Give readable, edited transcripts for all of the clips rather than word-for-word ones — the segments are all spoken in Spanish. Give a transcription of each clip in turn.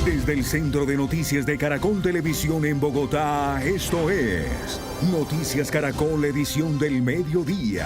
Desde el Centro de Noticias de Caracol Televisión en Bogotá, esto es Noticias Caracol, edición del mediodía.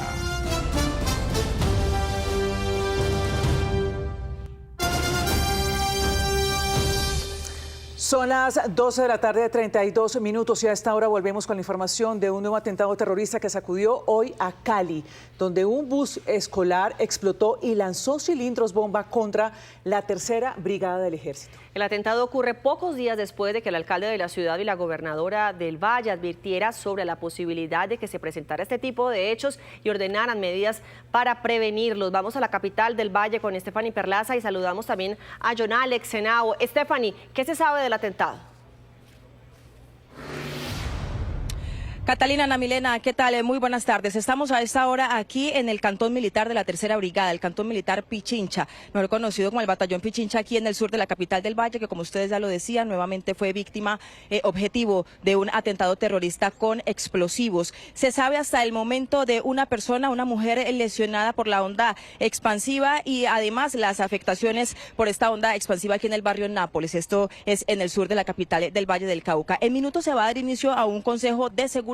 Son las 12 de la tarde, 32 minutos, y a esta hora volvemos con la información de un nuevo atentado terrorista que sacudió hoy a Cali, donde un bus escolar explotó y lanzó cilindros bomba contra la tercera brigada del ejército. El atentado ocurre pocos días después de que el alcalde de la ciudad y la gobernadora del Valle advirtiera sobre la posibilidad de que se presentara este tipo de hechos y ordenaran medidas para prevenirlos. Vamos a la capital del Valle con Stephanie Perlaza y saludamos también a John Alex Henao. Stephanie, ¿qué se sabe del atentado? Catalina, Ana Milena, ¿qué tal? Muy buenas tardes. Estamos a esta hora aquí en el cantón militar de la Tercera Brigada, el cantón militar Pichincha, mejor conocido como el batallón Pichincha, aquí en el sur de la capital del Valle, que como ustedes ya lo decían, nuevamente fue víctima objetivo de un atentado terrorista con explosivos. Se sabe hasta el momento de una persona, una mujer lesionada por la onda expansiva y además las afectaciones por esta onda expansiva aquí en el barrio Nápoles. Esto es en el sur de la capital del Valle del Cauca. En minutos se va a dar inicio a un consejo de seguridad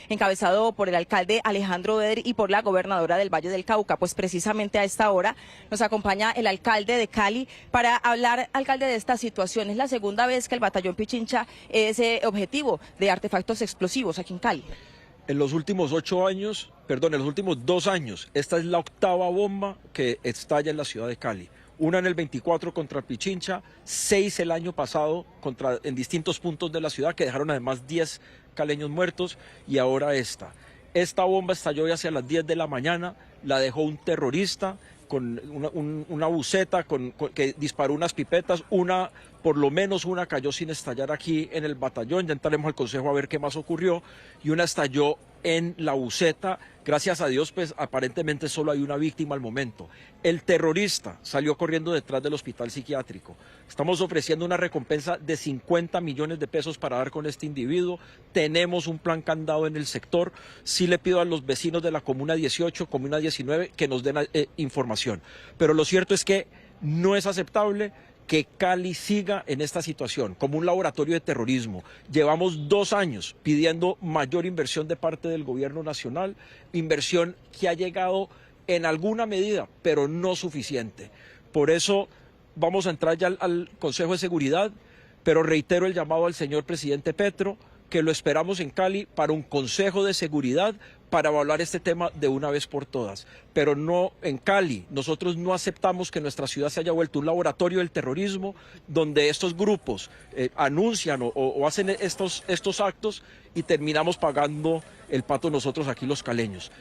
encabezado por el alcalde Alejandro Vedder y por la gobernadora del Valle del Cauca. Pues precisamente a esta hora nos acompaña el alcalde de Cali para hablar, alcalde, de esta situación. Es la segunda vez que el batallón Pichincha es objetivo de artefactos explosivos aquí en Cali. En los últimos 2 años, esta es la octava bomba que estalla en la ciudad de Cali. Una en el 24 contra Pichincha, 6 el año pasado en distintos puntos de la ciudad que dejaron además 10 caleños muertos, y ahora esta. Esta bomba estalló hoy hacia las 10 de la mañana, la dejó un terrorista con una buceta que disparó unas pipetas, por lo menos una cayó sin estallar aquí en el batallón, ya entraremos al consejo a ver qué más ocurrió, y una estalló en la buceta. Gracias a Dios, pues aparentemente solo hay una víctima al momento. El terrorista salió corriendo detrás del hospital psiquiátrico. Estamos ofreciendo una recompensa de 50 millones de pesos para dar con este individuo. Tenemos un plan candado en el sector. Sí le pido a los vecinos de la Comuna 18, Comuna 19, que nos den información. Pero lo cierto es que no es aceptable que Cali siga en esta situación, como un laboratorio de terrorismo. Llevamos 2 años pidiendo mayor inversión de parte del gobierno nacional, inversión que ha llegado en alguna medida, pero no suficiente. Por eso vamos a entrar ya al Consejo de Seguridad, pero reitero el llamado al señor presidente Petro, que lo esperamos en Cali para un Consejo de Seguridad para evaluar este tema de una vez por todas. Pero no en Cali, nosotros no aceptamos que nuestra ciudad se haya vuelto un laboratorio del terrorismo donde estos grupos anuncian o hacen estos actos y terminamos pagando el pato nosotros aquí los caleños.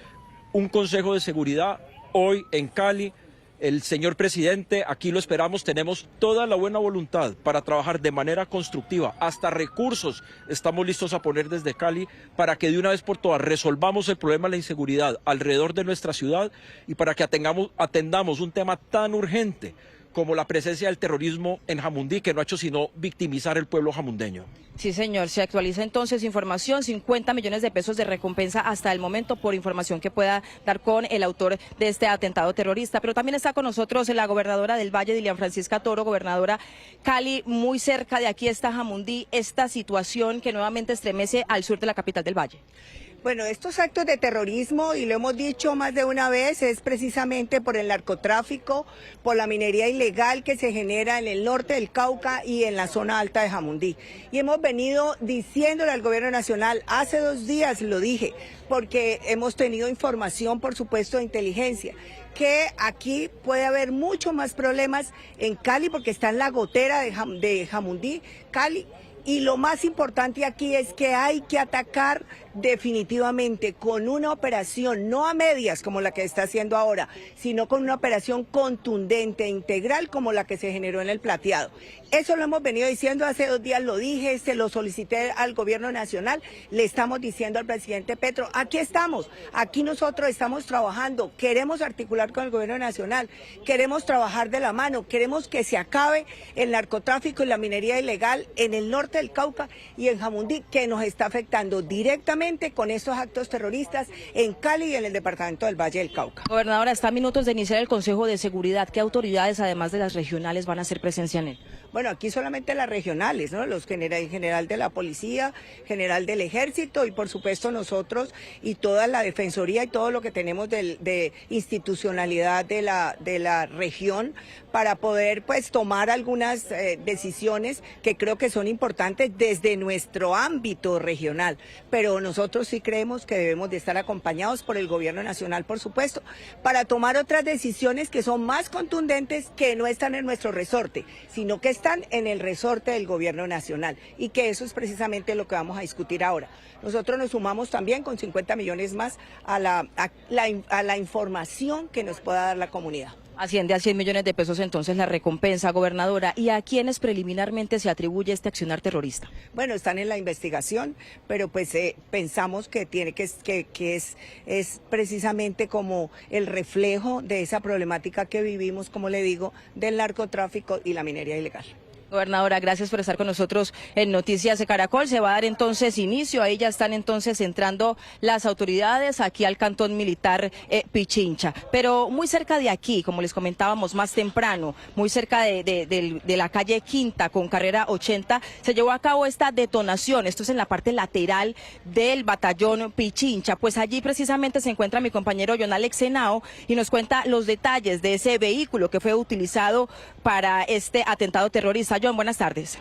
Un Consejo de Seguridad hoy en Cali. El señor presidente, aquí lo esperamos, tenemos toda la buena voluntad para trabajar de manera constructiva, hasta recursos estamos listos a poner desde Cali para que de una vez por todas resolvamos el problema de la inseguridad alrededor de nuestra ciudad y para que atendamos un tema tan urgente como la presencia del terrorismo en Jamundí, que no ha hecho sino victimizar el pueblo jamundeño. Sí, señor. Se actualiza entonces información, 50 millones de pesos de recompensa hasta el momento por información que pueda dar con el autor de este atentado terrorista. Pero también está con nosotros la gobernadora del Valle, Dilian Francisca Toro. Gobernadora, Cali, muy cerca de aquí está Jamundí, esta situación que nuevamente estremece al sur de la capital del Valle. Bueno, estos actos de terrorismo, y lo hemos dicho más de una vez, es precisamente por el narcotráfico, por la minería ilegal que se genera en el norte del Cauca y en la zona alta de Jamundí. Y hemos venido diciéndole al gobierno nacional, hace 2 días lo dije, porque hemos tenido información, por supuesto, de inteligencia, que aquí puede haber mucho más problemas en Cali, porque está en la gotera de Jamundí, Cali. Y lo más importante aquí es que hay que atacar definitivamente con una operación, no a medias como la que está haciendo ahora, sino con una operación contundente e integral como la que se generó en el Plateado. Eso lo hemos venido diciendo, hace 2 días lo dije, se lo solicité al gobierno nacional, le estamos diciendo al presidente Petro, aquí estamos, aquí nosotros estamos trabajando, queremos articular con el gobierno nacional, queremos trabajar de la mano, queremos que se acabe el narcotráfico y la minería ilegal en el norte del Cauca y en Jamundí, que nos está afectando directamente con estos actos terroristas en Cali y en el departamento del Valle del Cauca. Gobernadora, está a minutos de iniciar el Consejo de Seguridad. ¿Qué autoridades, además de las regionales, van a hacer presencia en él? Bueno, aquí solamente las regionales, ¿no? Los general de la policía, general del ejército y por supuesto nosotros y toda la defensoría y todo lo que tenemos de institucionalidad de la región para poder pues tomar algunas decisiones que creo que son importantes desde nuestro ámbito regional. Pero nosotros sí creemos que debemos de estar acompañados por el gobierno nacional, por supuesto, para tomar otras decisiones que son más contundentes, que no están en nuestro resorte, sino que están en el resorte del gobierno nacional y que eso es precisamente lo que vamos a discutir ahora. Nosotros nos sumamos también con 50 millones más a la información que nos pueda dar la comunidad. Asciende a 100 millones de pesos entonces la recompensa, gobernadora. ¿Y a quiénes preliminarmente se atribuye este accionar terrorista? Bueno, están en la investigación, pero pues pensamos que es precisamente como el reflejo de esa problemática que vivimos, como le digo, del narcotráfico y la minería ilegal. Gobernadora, gracias por estar con nosotros en Noticias de Caracol. Se va a dar entonces inicio, ahí ya están entonces entrando las autoridades aquí al Cantón Militar Pichincha. Pero muy cerca de aquí, como les comentábamos más temprano, muy cerca de la calle Quinta con carrera 80, se llevó a cabo esta detonación. Esto es en la parte lateral del batallón Pichincha. Pues allí precisamente se encuentra mi compañero John Alex Henao y nos cuenta los detalles de ese vehículo que fue utilizado para este atentado terrorista. John, buenas tardes.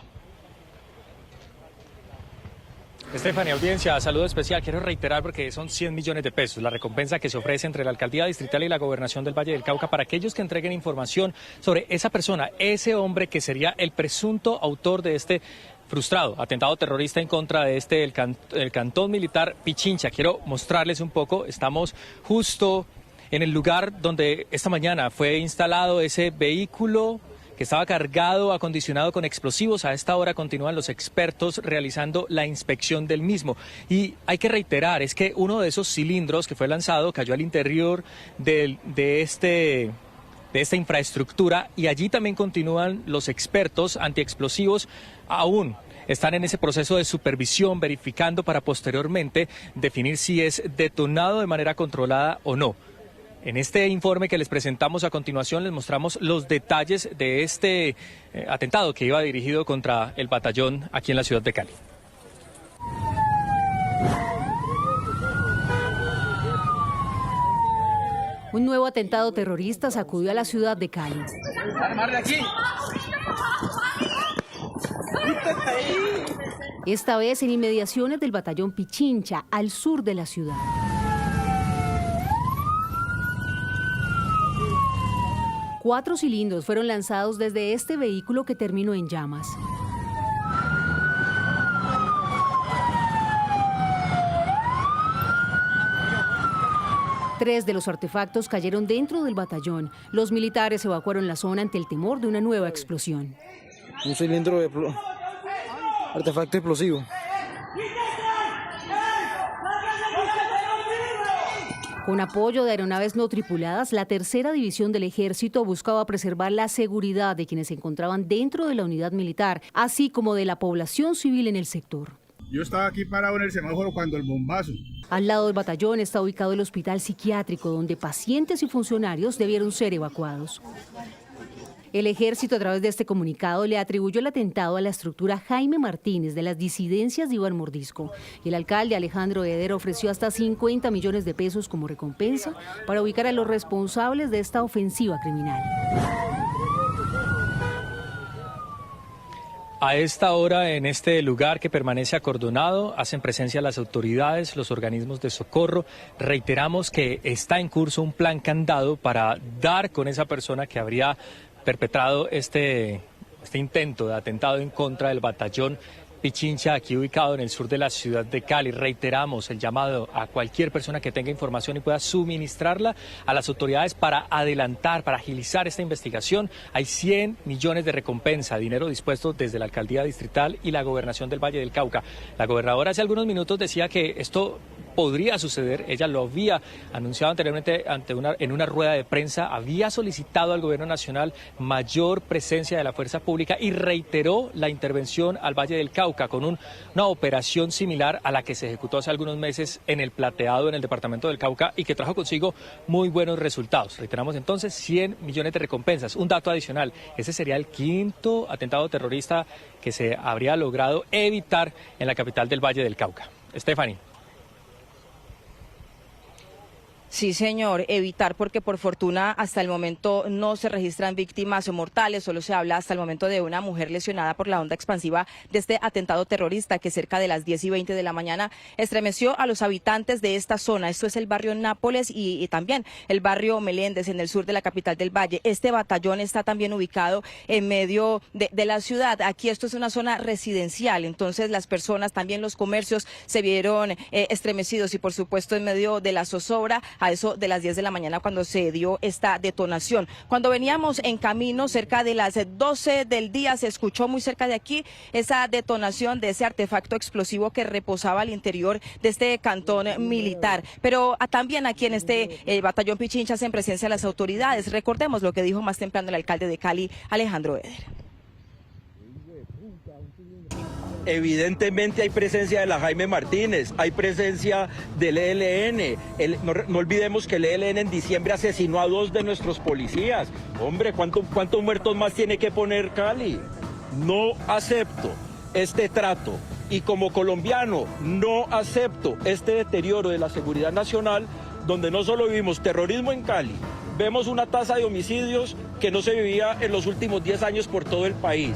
Estefanía, audiencia, saludo especial. Quiero reiterar porque son 100 millones de pesos la recompensa que se ofrece entre la Alcaldía Distrital y la Gobernación del Valle del Cauca para aquellos que entreguen información sobre esa persona, ese hombre que sería el presunto autor de este frustrado atentado terrorista en contra de el Cantón Militar Pichincha. Quiero mostrarles un poco, estamos justo en el lugar donde esta mañana fue instalado ese vehículo que estaba cargado, acondicionado con explosivos. A esta hora continúan los expertos realizando la inspección del mismo. Y hay que reiterar, es que uno de esos cilindros que fue lanzado cayó al interior de esta infraestructura y allí también continúan los expertos antiexplosivos aún. Están en ese proceso de supervisión, verificando para posteriormente definir si es detonado de manera controlada o no. En este informe que les presentamos a continuación les mostramos los detalles de este atentado que iba dirigido contra el batallón aquí en la ciudad de Cali. Un nuevo atentado terrorista sacudió a la ciudad de Cali. Esta vez en inmediaciones del batallón Pichincha, al sur de la ciudad. Cuatro cilindros fueron lanzados desde este vehículo que terminó en llamas. Tres de los artefactos cayeron dentro del batallón. Los militares evacuaron la zona ante el temor de una nueva explosión. Un cilindro de artefacto explosivo. Con apoyo de aeronaves no tripuladas, la tercera división del ejército buscaba preservar la seguridad de quienes se encontraban dentro de la unidad militar, así como de la población civil en el sector. Yo estaba aquí parado en el semáforo cuando el bombazo. Al lado del batallón está ubicado el hospital psiquiátrico, donde pacientes y funcionarios debieron ser evacuados. El ejército, a través de este comunicado, le atribuyó el atentado a la estructura Jaime Martínez de las disidencias de Iván Mordisco. El alcalde Alejandro Eder ofreció hasta 50 millones de pesos como recompensa para ubicar a los responsables de esta ofensiva criminal. A esta hora, en este lugar que permanece acordonado, hacen presencia las autoridades, los organismos de socorro. Reiteramos que está en curso un plan candado para dar con esa persona que habría perpetrado este intento de atentado en contra del batallón Pichincha, aquí ubicado en el sur de la ciudad de Cali. Reiteramos el llamado a cualquier persona que tenga información y pueda suministrarla a las autoridades para adelantar, para agilizar esta investigación. Hay 100 millones de recompensa, dinero dispuesto desde la Alcaldía Distrital y la Gobernación del Valle del Cauca. La gobernadora hace algunos minutos decía que esto podría suceder. Ella lo había anunciado anteriormente en una rueda de prensa, había solicitado al gobierno nacional mayor presencia de la fuerza pública y reiteró la intervención al Valle del Cauca con una operación similar a la que se ejecutó hace algunos meses en el Plateado, en el departamento del Cauca, y que trajo consigo muy buenos resultados. Reiteramos entonces, 100 millones de recompensas. Un dato adicional, ese sería el quinto atentado terrorista que se habría logrado evitar en la capital del Valle del Cauca. Stephanie. Sí, señor, evitar, porque por fortuna hasta el momento no se registran víctimas mortales, solo se habla hasta el momento de una mujer lesionada por la onda expansiva de este atentado terrorista que cerca de las 10:20 de la mañana estremeció a los habitantes de esta zona. Esto es el barrio Nápoles y también el barrio Meléndez en el sur de la capital del Valle. Este batallón está también ubicado en medio de la ciudad. Aquí esto es una zona residencial, entonces las personas, también los comercios se vieron estremecidos y por supuesto en medio de la zozobra a eso de las 10 de la mañana cuando se dio esta detonación. Cuando veníamos en camino cerca de las 12 del día se escuchó muy cerca de aquí esa detonación de ese artefacto explosivo que reposaba al interior de este cantón militar. Pero también aquí en este batallón Pichincha en presencia de las autoridades. Recordemos lo que dijo más temprano el alcalde de Cali, Alejandro Eder. Evidentemente hay presencia de la Jaime Martínez, hay presencia del ELN. No olvidemos que el ELN en diciembre asesinó a 2 de nuestros policías. Hombre, ¿cuántos muertos más tiene que poner Cali? No acepto este trato y como colombiano no acepto este deterioro de la seguridad nacional, donde no solo vivimos terrorismo en Cali, vemos una tasa de homicidios que no se vivía en los últimos 10 años por todo el país.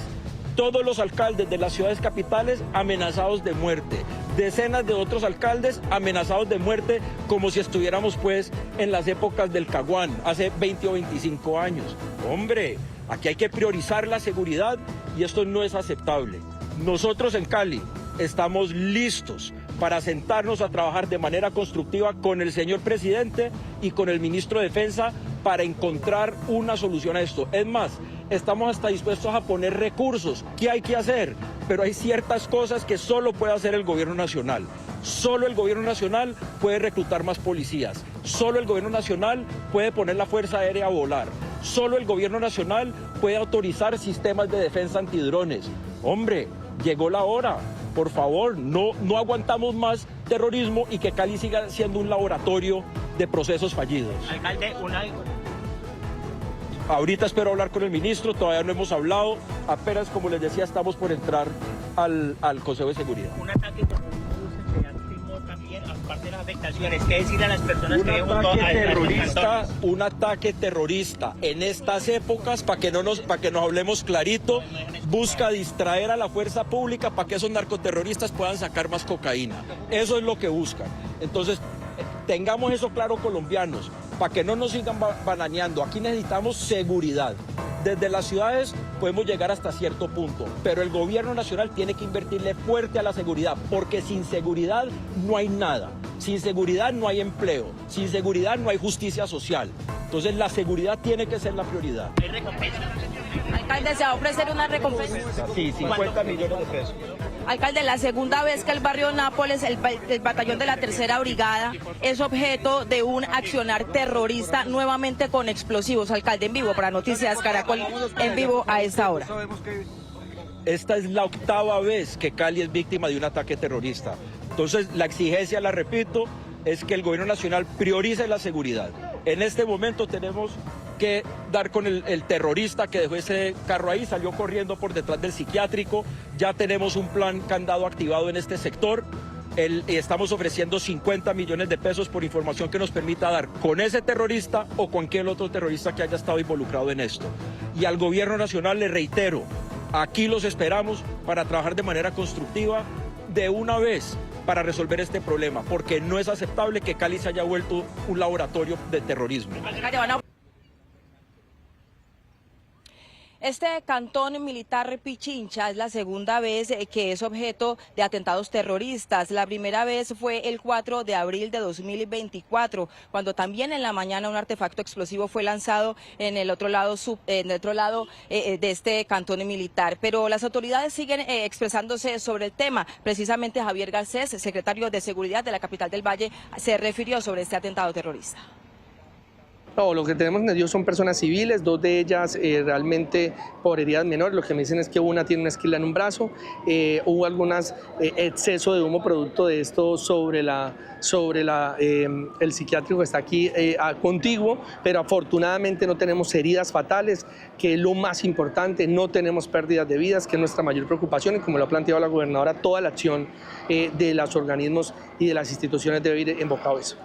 Todos los alcaldes de las ciudades capitales amenazados de muerte. Decenas de otros alcaldes amenazados de muerte como si estuviéramos pues en las épocas del Caguán, hace 20 o 25 años. Hombre, aquí hay que priorizar la seguridad y esto no es aceptable. Nosotros en Cali estamos listos para sentarnos a trabajar de manera constructiva con el señor presidente y con el ministro de Defensa para encontrar una solución a esto. Es más, estamos hasta dispuestos a poner recursos. ¿Qué hay que hacer? Pero hay ciertas cosas que solo puede hacer el gobierno nacional. Solo el gobierno nacional puede reclutar más policías. Solo el gobierno nacional puede poner la Fuerza Aérea a volar. Solo el gobierno nacional puede autorizar sistemas de defensa antidrones. Hombre, llegó la hora. Por favor, no aguantamos más terrorismo y que Cali siga siendo un laboratorio de procesos fallidos. Alcalde, Ahorita espero hablar con el ministro, todavía no hemos hablado, apenas como les decía estamos por entrar al Consejo de Seguridad. Un ataque también, aparte de las afectaciones, ¿qué decir a las personas que Un ataque terrorista en estas épocas, para que nos hablemos clarito, busca distraer a la fuerza pública para que esos narcoterroristas puedan sacar más cocaína. Eso es lo que buscan. Entonces, tengamos eso claro, colombianos, para que no nos sigan bananeando. Aquí necesitamos seguridad. Desde las ciudades podemos llegar hasta cierto punto, pero el gobierno nacional tiene que invertirle fuerte a la seguridad, porque sin seguridad no hay nada. Sin seguridad no hay empleo. Sin seguridad no hay justicia social. Entonces la seguridad tiene que ser la prioridad. ¿Hay recompensa? Alcalde, ¿se va a ofrecer una recompensa? Sí, 50 millones de pesos. Alcalde, la segunda vez que el barrio Nápoles, el batallón de la tercera brigada, es objeto de un accionar terrorista nuevamente con explosivos. Alcalde, en vivo para Noticias Caracol, en vivo a esta hora. Esta es la 8ª vez que Cali es víctima de un ataque terrorista. Entonces, la exigencia, la repito, es que el gobierno nacional priorice la seguridad. En este momento tenemos que dar con el terrorista que dejó ese carro ahí, salió corriendo por detrás del psiquiátrico. Ya tenemos un plan candado activado en este sector. Estamos ofreciendo 50 millones de pesos por información que nos permita dar con ese terrorista o cualquier otro terrorista que haya estado involucrado en esto. Y al gobierno nacional le reitero, aquí los esperamos para trabajar de manera constructiva de una vez para resolver este problema, porque no es aceptable que Cali se haya vuelto un laboratorio de terrorismo. Este cantón militar Pichincha es la segunda vez que es objeto de atentados terroristas. La primera vez fue el 4 de abril de 2024, cuando también en la mañana un artefacto explosivo fue lanzado en el otro lado, de este cantón militar. Pero las autoridades siguen expresándose sobre el tema. Precisamente Javier Garcés, secretario de Seguridad de la capital del Valle, se refirió sobre este atentado terrorista. No, lo que tenemos entendido son personas civiles, dos de ellas realmente por heridas menores. Lo que me dicen es que una tiene una esquila en un brazo, hubo algunas exceso de humo producto de esto sobre el psiquiátrico que está aquí contiguo, pero afortunadamente no tenemos heridas fatales, que es lo más importante, no tenemos pérdidas de vidas, que es nuestra mayor preocupación, y como lo ha planteado la gobernadora, toda la acción de los organismos y de las instituciones debe ir enfocado a eso.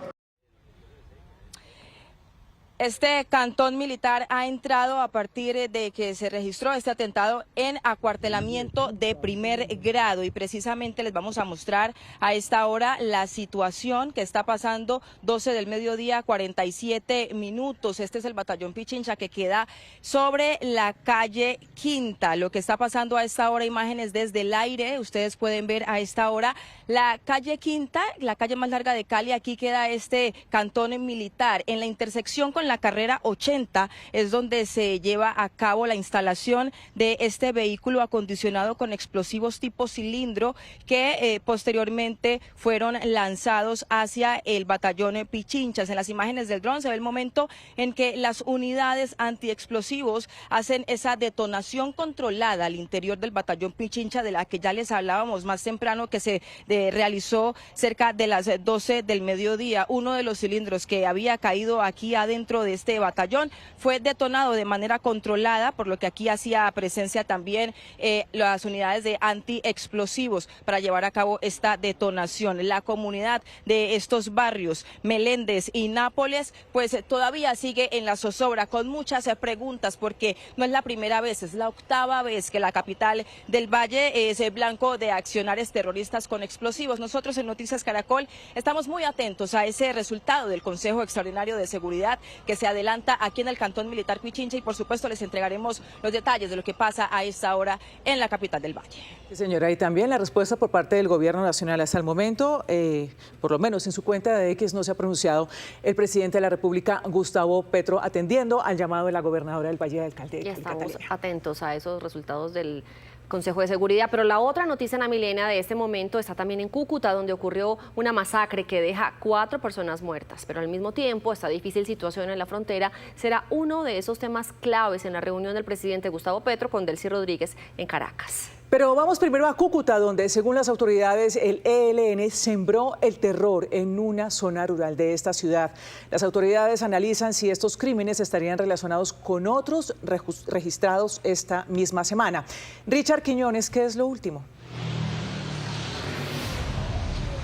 Este cantón militar ha entrado a partir de que se registró este atentado en acuartelamiento de primer grado, y precisamente les vamos a mostrar a esta hora la situación que está pasando. 12 del mediodía, 47 minutos. Este es el batallón Pichincha que queda sobre la calle Quinta. Lo que está pasando a esta hora, imágenes desde el aire, ustedes pueden ver a esta hora la calle Quinta, la calle más larga de Cali. Aquí queda este cantón militar. En la intersección con la carrera 80 es donde se lleva a cabo la instalación de este vehículo acondicionado con explosivos tipo cilindro que posteriormente fueron lanzados hacia el batallón Pichinchas. En las imágenes del dron se ve el momento en que las unidades antiexplosivos hacen esa detonación controlada al interior del batallón Pichincha, de la que ya les hablábamos más temprano, que se realizó cerca de las 12 del mediodía. Uno de los cilindros que había caído aquí adentro de este batallón fue detonado de manera controlada, por lo que aquí hacía presencia también las unidades de antiexplosivos para llevar a cabo esta detonación. La comunidad de estos barrios, Meléndez y Nápoles, pues todavía sigue en la zozobra, con muchas preguntas, porque no es la primera vez, es la octava vez que la capital del Valle es blanco de accionarios terroristas con explosivos. Nosotros en Noticias Caracol estamos muy atentos a ese resultado del Consejo Extraordinario de Seguridad que se adelanta aquí en el cantón militar Pichincha, y por supuesto les entregaremos los detalles de lo que pasa a esta hora en la capital del Valle. Sí, señora, y también la respuesta por parte del Gobierno Nacional. Hasta el momento, por lo menos en su cuenta de X, no se ha pronunciado el presidente de la República, Gustavo Petro, atendiendo al llamado de la gobernadora del Valle, alcalde. Y estamos atentos a esos resultados del Consejo de Seguridad. Pero la otra noticia, Ana Milena, de este momento está también en Cúcuta, donde ocurrió una masacre que deja 4 personas muertas. Pero al mismo tiempo, esta difícil situación en la frontera será uno de esos temas claves en la reunión del presidente Gustavo Petro con Delcy Rodríguez en Caracas. Pero vamos primero a Cúcuta, donde según las autoridades el ELN sembró el terror en una zona rural de esta ciudad. Las autoridades analizan si estos crímenes estarían relacionados con otros registrados esta misma semana. Richard Quiñones, ¿qué es lo último?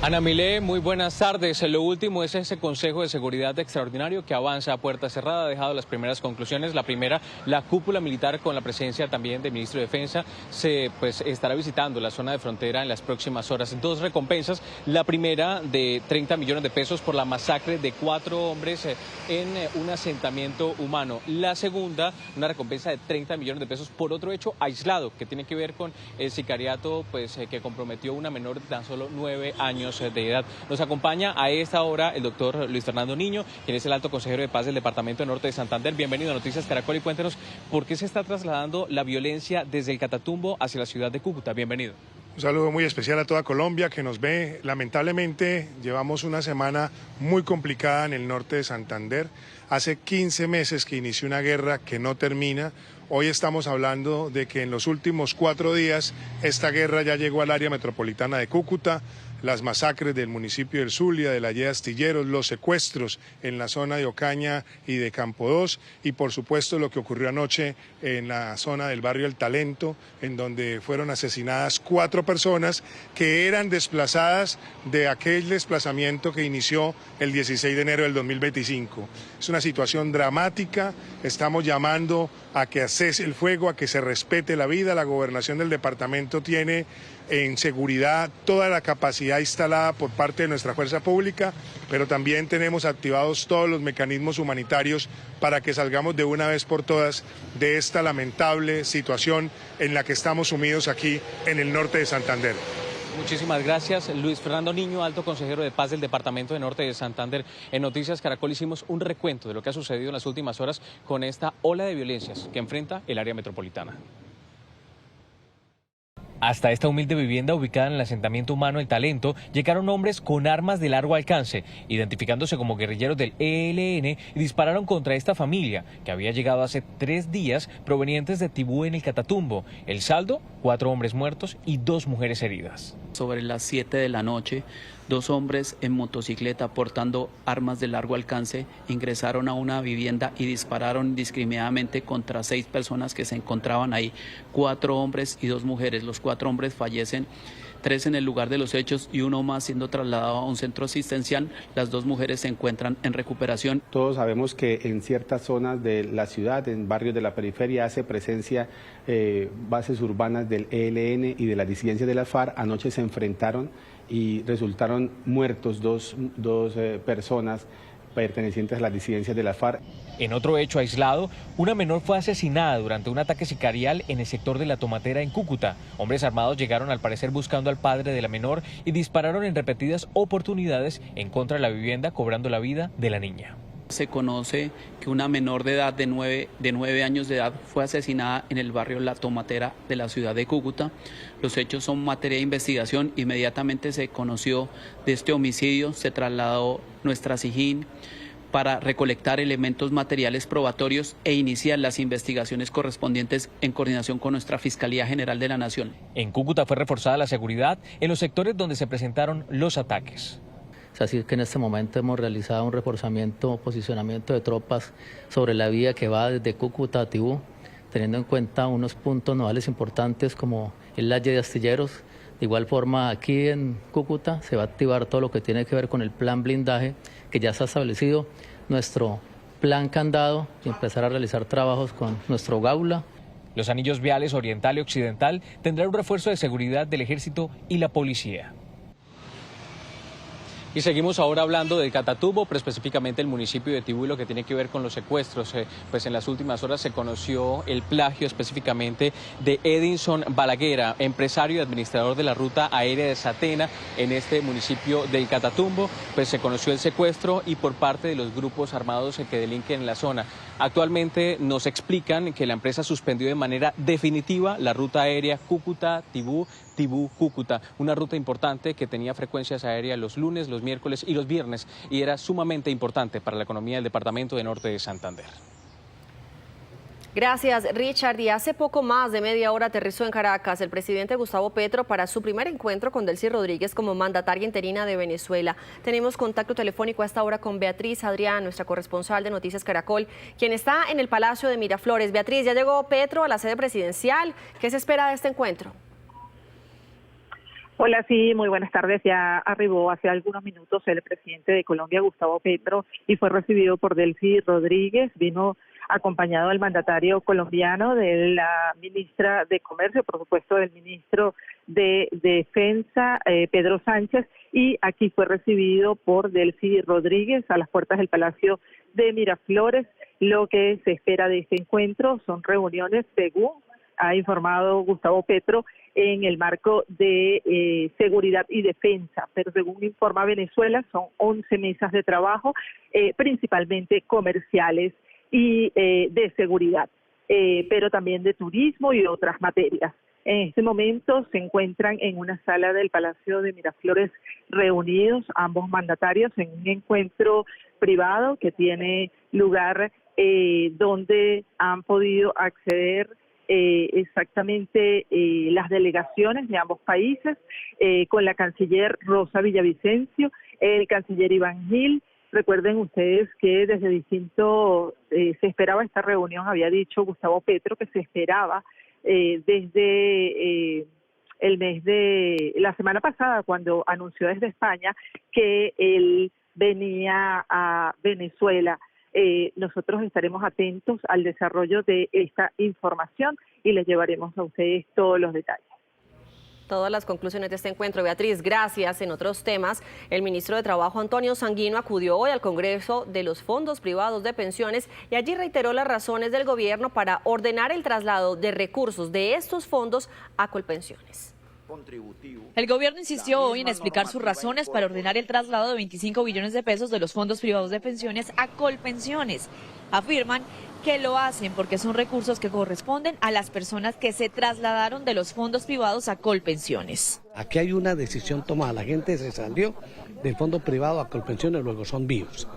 Ana Milé, muy buenas tardes. Lo último es ese Consejo de Seguridad Extraordinario que avanza a puerta cerrada. Ha dejado las primeras conclusiones. La primera, la cúpula militar con la presencia también del ministro de Defensa se estará visitando la zona de frontera en las próximas horas. 2 recompensas. La primera de 30 millones de pesos por la masacre de 4 hombres en un asentamiento humano. La segunda, una recompensa de 30 millones de pesos por otro hecho aislado que tiene que ver con el sicariato que comprometió a una menor de tan solo 9 años de edad. Nos acompaña a esta hora el doctor Luis Fernando Niño, quien es el alto consejero de paz del Departamento Norte de Santander. Bienvenido a Noticias Caracol y cuéntenos por qué se está trasladando la violencia desde el Catatumbo hacia la ciudad de Cúcuta. Bienvenido. Un saludo muy especial a toda Colombia que nos ve. Lamentablemente llevamos una semana muy complicada en el norte de Santander. Hace 15 meses que inició una guerra que no termina. Hoy estamos hablando de que en los últimos 4 días esta guerra ya llegó al área metropolitana de Cúcuta. Las masacres del municipio del Zulia, de la Ye de Astilleros, los secuestros en la zona de Ocaña y de Campo 2, y por supuesto lo que ocurrió anoche en la zona del barrio El Talento, en donde fueron asesinadas 4 personas que eran desplazadas de aquel desplazamiento que inició el 16 de enero del 2025. Es una situación dramática, estamos llamando a que cese el fuego, a que se respete la vida. La gobernación del departamento tiene en seguridad toda la capacidad seguridad instalada por parte de nuestra fuerza pública, pero también tenemos activados todos los mecanismos humanitarios para que salgamos de una vez por todas de esta lamentable situación en la que estamos sumidos aquí en el norte de Santander. Muchísimas gracias, Luis Fernando Niño, alto consejero de paz del Departamento de Norte de Santander. En Noticias Caracol hicimos un recuento de lo que ha sucedido en las últimas horas con esta ola de violencias que enfrenta el área metropolitana. Hasta esta humilde vivienda ubicada en el asentamiento humano El Talento llegaron hombres con armas de largo alcance, identificándose como guerrilleros del ELN, y dispararon contra esta familia, que había llegado hace 3 días provenientes de Tibú en el Catatumbo. El saldo, 4 hombres muertos y 2 mujeres heridas. Sobre las 7 de la noche, 2 hombres en motocicleta portando armas de largo alcance ingresaron a una vivienda y dispararon indiscriminadamente contra 6 personas que se encontraban ahí, 4 hombres y 2 mujeres. Los 4 hombres fallecen, 3 en el lugar de los hechos y 1 más siendo trasladado a un centro asistencial. Las 2 mujeres se encuentran en recuperación. Todos sabemos que en ciertas zonas de la ciudad, en barrios de la periferia, hace presencia bases urbanas del ELN y de la disidencia de la FARC. Anoche se enfrentaron y resultaron muertos dos personas pertenecientes a las disidencias de la FARC. En otro hecho aislado, una menor fue asesinada durante un ataque sicarial en el sector de La Tomatera en Cúcuta. Hombres armados llegaron al parecer buscando al padre de la menor y dispararon en repetidas oportunidades en contra de la vivienda, cobrando la vida de la niña. Se conoce que una menor de edad de 9 años de edad fue asesinada en el barrio La Tomatera de la ciudad de Cúcuta. Los hechos son materia de investigación. Inmediatamente se conoció de este homicidio, se trasladó nuestra SIJIN para recolectar elementos materiales probatorios e iniciar las investigaciones correspondientes en coordinación con nuestra Fiscalía General de la Nación. En Cúcuta fue reforzada la seguridad en los sectores donde se presentaron los ataques. Así que en este momento hemos realizado un reforzamiento, posicionamiento de tropas sobre la vía que va desde Cúcuta a Tibú, teniendo en cuenta unos puntos nodales importantes como el Valle de Astilleros. De igual forma, aquí en Cúcuta se va a activar todo lo que tiene que ver con el plan blindaje, que ya se ha establecido, nuestro plan candado, y empezar a realizar trabajos con nuestro Gaula. Los anillos viales oriental y occidental tendrán un refuerzo de seguridad del ejército y la policía. Y seguimos ahora hablando del Catatumbo, pero específicamente el municipio de Tibú y lo que tiene que ver con los secuestros. Pues en las últimas horas se conoció el plagio específicamente de Edinson Balaguer, empresario y administrador de la ruta aérea de Satena en este municipio del Catatumbo. Pues se conoció el secuestro y por parte de los grupos armados que delinquen en la zona. Actualmente nos explican que la empresa suspendió de manera definitiva la ruta aérea Cúcuta-Tibú, Tibú-Cúcuta, una ruta importante que tenía frecuencias aéreas los lunes, los miércoles y los viernes, y era sumamente importante para la economía del departamento de Norte de Santander. Gracias, Richard. Y hace poco más de media hora aterrizó en Caracas el presidente Gustavo Petro para su primer encuentro con Delcy Rodríguez como mandataria interina de Venezuela. Tenemos contacto telefónico a esta hora con Beatriz Adrián, nuestra corresponsal de Noticias Caracol, quien está en el Palacio de Miraflores. Beatriz, ya llegó Petro a la sede presidencial. ¿Qué se espera de este encuentro? Hola, sí, muy buenas tardes. Ya arribó hace algunos minutos el presidente de Colombia, Gustavo Petro, y fue recibido por Delcy Rodríguez. Vino acompañado del mandatario colombiano, de la ministra de Comercio, por supuesto del ministro de Defensa, Pedro Sánchez, y aquí fue recibido por Delcy Rodríguez a las puertas del Palacio de Miraflores. Lo que se espera de este encuentro son reuniones, según ha informado Gustavo Petro, en el marco de seguridad y defensa, pero según informa Venezuela son 11 mesas de trabajo, principalmente comerciales y de seguridad, pero también de turismo y otras materias. En este momento se encuentran en una sala del Palacio de Miraflores reunidos ambos mandatarios en un encuentro privado que tiene lugar donde han podido acceder exactamente las delegaciones de ambos países, con la canciller Rosa Villavicencio, el canciller Iván Gil. Recuerden ustedes que desde distinto se esperaba esta reunión, había dicho Gustavo Petro que se esperaba desde el mes de la semana pasada, cuando anunció desde España que él venía a Venezuela. Nosotros estaremos atentos al desarrollo de esta información y les llevaremos a ustedes todos los detalles. Todas las conclusiones de este encuentro. Beatriz, gracias. En otros temas, el ministro de Trabajo, Antonio Sanguino, acudió hoy al Congreso de los Fondos Privados de Pensiones y allí reiteró las razones del gobierno para ordenar el traslado de recursos de estos fondos a Colpensiones. El gobierno insistió hoy en explicar sus razones para ordenar el traslado de 25 billones de pesos de los fondos privados de pensiones a Colpensiones. Afirman que lo hacen porque son recursos que corresponden a las personas que se trasladaron de los fondos privados a Colpensiones. Aquí hay una decisión tomada, la gente se salió del fondo privado a Colpensiones, luego son vivos.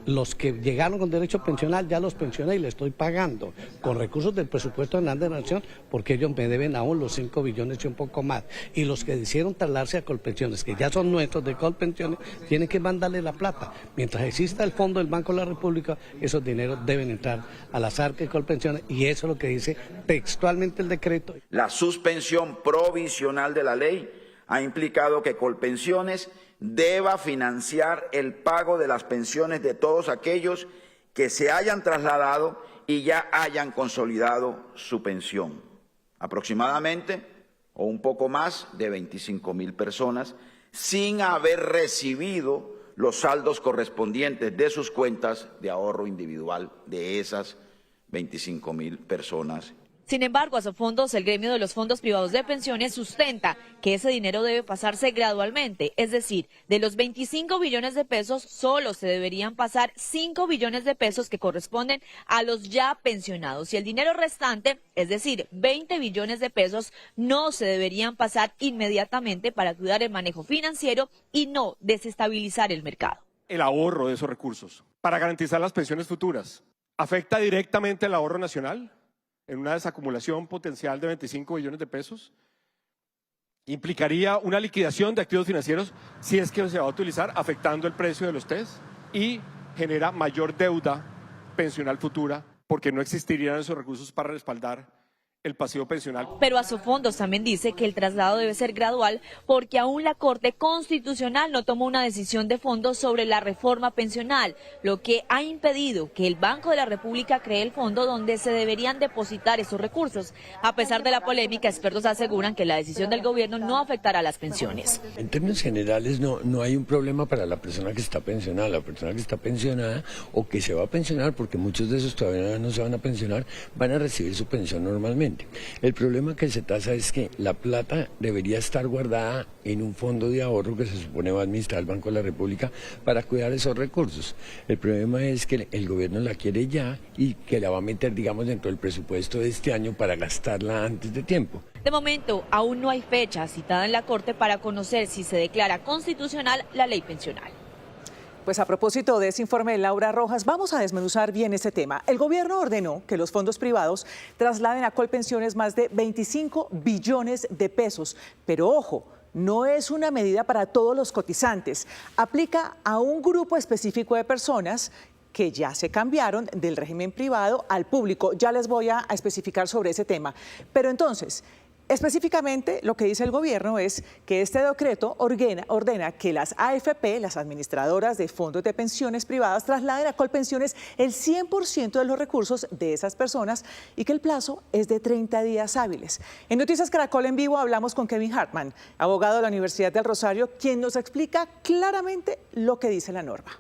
Los que llegaron con derecho pensional ya los pensioné y les estoy pagando con recursos del presupuesto de la Nación porque ellos me deben aún los 5 billones y un poco más. Y los que decidieron trasladarse a Colpensiones, que ya son nuestros de Colpensiones, tienen que mandarle la plata. Mientras exista el fondo del Banco de la República, esos dineros deben entrar a las arcas de Colpensiones y eso es lo que dice textualmente el decreto. La suspensión provisional de la ley ha implicado que Colpensiones deba financiar el pago de las pensiones de todos aquellos que se hayan trasladado y ya hayan consolidado su pensión. Aproximadamente, o un poco más, de 25.000 personas, sin haber recibido los saldos correspondientes de sus cuentas de ahorro individual de esas 25.000 personas. Sin embargo, a Asofondos, el gremio de los fondos privados de pensiones, sustenta que ese dinero debe pasarse gradualmente, es decir, de los 25 billones de pesos solo se deberían pasar 5 billones de pesos que corresponden a los ya pensionados y el dinero restante, es decir, 20 billones de pesos, no se deberían pasar inmediatamente para cuidar el manejo financiero y no desestabilizar el mercado. El ahorro de esos recursos para garantizar las pensiones futuras afecta directamente al ahorro nacional en una desacumulación potencial de 25 billones de pesos, implicaría una liquidación de activos financieros si es que se va a utilizar, afectando el precio de los TES y genera mayor deuda pensional futura porque no existirían esos recursos para respaldar el pasivo pensional. Pero Asofondos también dice que el traslado debe ser gradual porque aún la Corte Constitucional no tomó una decisión de fondo sobre la reforma pensional, lo que ha impedido que el Banco de la República cree el fondo donde se deberían depositar esos recursos. A pesar de la polémica, expertos aseguran que la decisión del gobierno no afectará a las pensiones. En términos generales no hay un problema para la persona que está pensionada. La persona que está pensionada o que se va a pensionar, porque muchos de esos todavía no se van a pensionar, van a recibir su pensión normalmente. El problema que se tasa es que la plata debería estar guardada en un fondo de ahorro que se supone va a administrar el Banco de la República para cuidar esos recursos. El problema es que el gobierno la quiere ya y que la va a meter, digamos, dentro del presupuesto de este año para gastarla antes de tiempo. De momento, aún no hay fecha citada en la Corte para conocer si se declara constitucional la ley pensional. Pues a propósito de ese informe de Laura Rojas, vamos a desmenuzar bien este tema. El gobierno ordenó que los fondos privados trasladen a Colpensiones más de 25 billones de pesos. Pero ojo, no es una medida para todos los cotizantes. Aplica a un grupo específico de personas que ya se cambiaron del régimen privado al público. Ya les voy a especificar sobre ese tema. Pero entonces, específicamente, lo que dice el gobierno es que este decreto ordena que las AFP, las administradoras de fondos de pensiones privadas, trasladen a Colpensiones el 100% de los recursos de esas personas y que el plazo es de 30 días hábiles. En Noticias Caracol en vivo hablamos con Kevin Hartman, abogado de la Universidad del Rosario, quien nos explica claramente lo que dice la norma.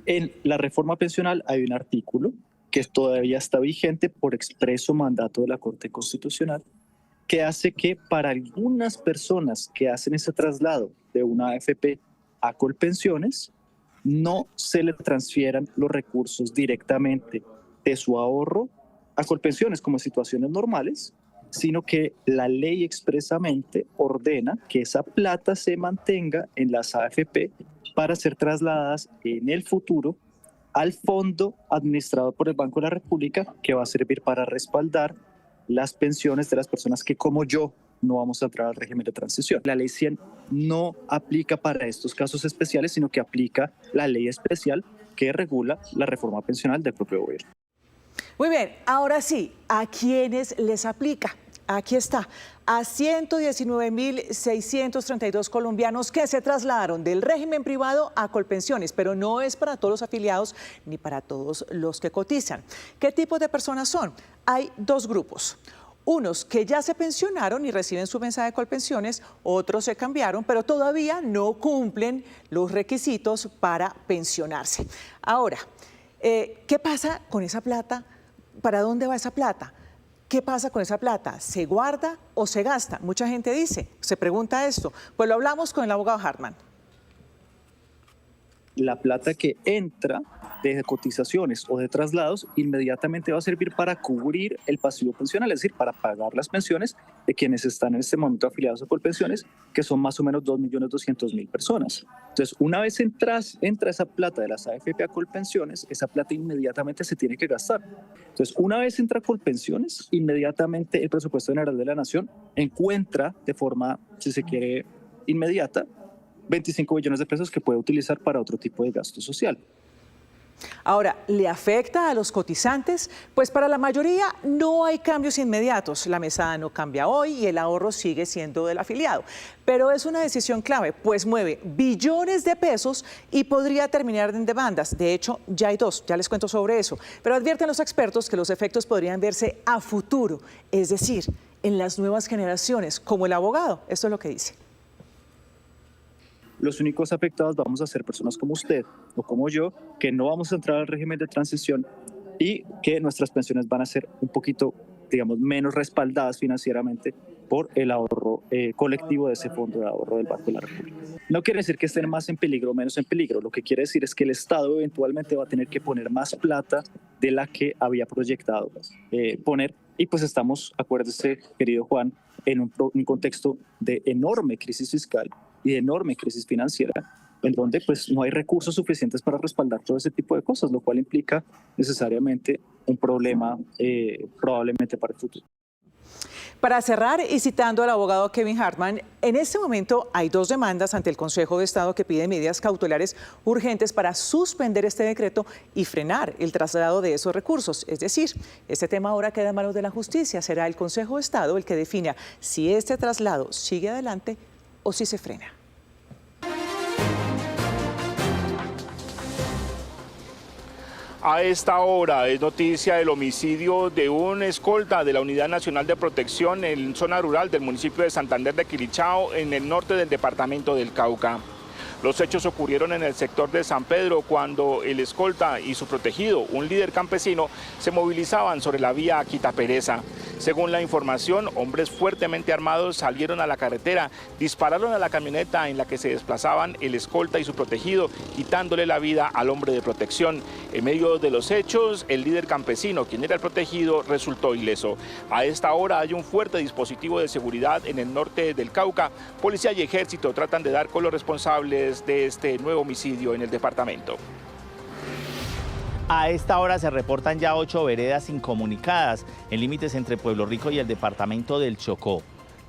En la reforma pensional hay un artículo que todavía está vigente por expreso mandato de la Corte Constitucional, que hace que para algunas personas que hacen ese traslado de una AFP a Colpensiones, no se le transfieran los recursos directamente de su ahorro a Colpensiones como en situaciones normales, sino que la ley expresamente ordena que esa plata se mantenga en las AFP para ser trasladadas en el futuro al fondo administrado por el Banco de la República, que va a servir para respaldar las pensiones de las personas que, como yo, no vamos a entrar al régimen de transición. La ley 100 no aplica para estos casos especiales, sino que aplica la ley especial que regula la reforma pensional del propio gobierno. Muy bien, ahora sí, ¿a quiénes les aplica? Aquí está, a 119.632 colombianos que se trasladaron del régimen privado a Colpensiones, pero no es para todos los afiliados ni para todos los que cotizan. ¿Qué tipo de personas son? Hay dos grupos. Unos que ya se pensionaron y reciben su mensaje de Colpensiones, otros se cambiaron, pero todavía no cumplen los requisitos para pensionarse. Ahora, ¿qué pasa con esa plata? ¿Para dónde va esa plata? ¿Qué pasa con esa plata? ¿Se guarda o se gasta? Mucha gente se pregunta esto. Pues lo hablamos con el abogado Hartman. La plata que entra de cotizaciones o de traslados inmediatamente va a servir para cubrir el pasivo pensional, es decir, para pagar las pensiones de quienes están en este momento afiliados a Colpensiones, que son más o menos 2.200.000 personas. Entonces, una vez entra esa plata de las AFP a Colpensiones, esa plata inmediatamente se tiene que gastar. Entonces, una vez entra a Colpensiones, inmediatamente el presupuesto general de la Nación encuentra de forma, si se quiere, inmediata, 25 billones de pesos que puede utilizar para otro tipo de gasto social. Ahora, ¿le afecta a los cotizantes? Pues para la mayoría no hay cambios inmediatos. La mesada no cambia hoy y el ahorro sigue siendo del afiliado. Pero es una decisión clave, pues mueve billones de pesos y podría terminar en demandas. De hecho, ya hay dos, ya les cuento sobre eso. Pero advierten los expertos que los efectos podrían verse a futuro, es decir, en las nuevas generaciones, como el abogado. Esto es lo que dice. Los únicos afectados vamos a ser personas como usted o como yo, que no vamos a entrar al régimen de transición y que nuestras pensiones van a ser un poquito, digamos, menos respaldadas financieramente por el ahorro colectivo de ese fondo de ahorro del Banco de la República. No quiere decir que estén más en peligro o menos en peligro, lo que quiere decir es que el Estado eventualmente va a tener que poner más plata de la que había proyectado poner, y pues estamos, acuérdese, querido Juan, en un contexto de enorme crisis fiscal y de enorme crisis financiera, en donde pues no hay recursos suficientes para respaldar todo ese tipo de cosas, lo cual implica necesariamente un problema probablemente para el futuro. Para cerrar y citando al abogado Kevin Hartman, en este momento hay dos demandas ante el Consejo de Estado que piden medidas cautelares urgentes para suspender este decreto y frenar el traslado de esos recursos. Es decir, este tema ahora queda en manos de la justicia. Será el Consejo de Estado el que defina si este traslado sigue adelante o si se frena. A esta hora es noticia el homicidio de un escolta de la Unidad Nacional de Protección en zona rural del municipio de Santander de Quilichao, en el norte del departamento del Cauca. Los hechos ocurrieron en el sector de San Pedro cuando el escolta y su protegido, un líder campesino, se movilizaban sobre la vía Quitapereza. Según la información, hombres fuertemente armados salieron a la carretera, dispararon a la camioneta en la que se desplazaban el escolta y su protegido, quitándole la vida al hombre de protección. En medio de los hechos, el líder campesino, quien era el protegido, resultó ileso. A esta hora hay un fuerte dispositivo de seguridad en el norte del Cauca. Policía y ejército tratan de dar con los responsables de este nuevo homicidio en el departamento. A esta hora se reportan ya 8 veredas incomunicadas en límites entre Pueblo Rico y el departamento del Chocó.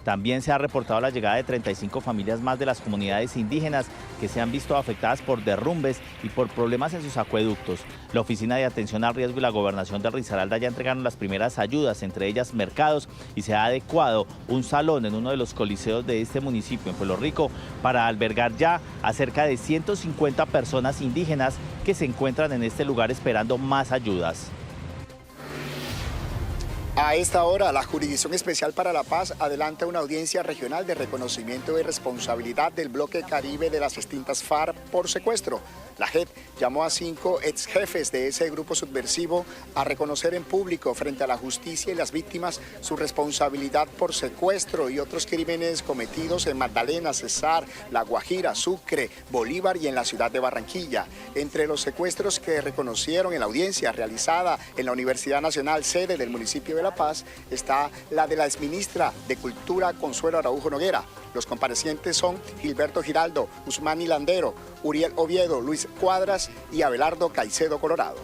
También se ha reportado la llegada de 35 familias más de las comunidades indígenas que se han visto afectadas por derrumbes y por problemas en sus acueductos. La Oficina de Atención al Riesgo y la Gobernación de Risaralda ya entregaron las primeras ayudas, entre ellas mercados, y se ha adecuado un salón en uno de los coliseos de este municipio en Pueblo Rico para albergar ya a cerca de 150 personas indígenas que se encuentran en este lugar esperando más ayudas. A esta hora, la Jurisdicción Especial para la Paz adelanta una audiencia regional de reconocimiento de responsabilidad del bloque Caribe de las extintas FARC por secuestro. La JEP llamó a 5 ex jefes de ese grupo subversivo a reconocer en público frente a la justicia y las víctimas su responsabilidad por secuestro y otros crímenes cometidos en Magdalena, Cesar, La Guajira, Sucre, Bolívar y en la ciudad de Barranquilla. Entre los secuestros que reconocieron en la audiencia realizada en la Universidad Nacional, sede del municipio de La Paz, está la de la exministra de Cultura, Consuelo Araujo Noguera. Los comparecientes son Gilberto Giraldo, Usmani Landero, Uriel Oviedo, Luis Cuadras y Abelardo Caicedo Colorado.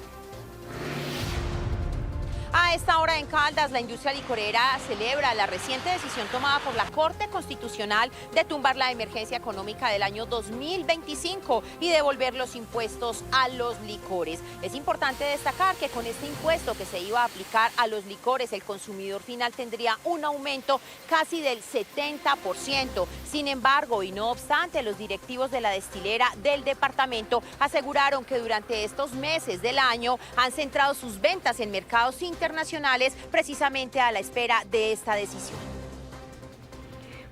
A esta hora en Caldas, la industria licorera celebra la reciente decisión tomada por la Corte Constitucional de tumbar la emergencia económica del año 2025 y devolver los impuestos a los licores. Es importante destacar que con este impuesto que se iba a aplicar a los licores, el consumidor final tendría un aumento casi del 70%. Sin embargo, y no obstante, los directivos de la destilera del departamento aseguraron que durante estos meses del año han centrado sus ventas en mercados internacionales internacionales precisamente a la espera de esta decisión.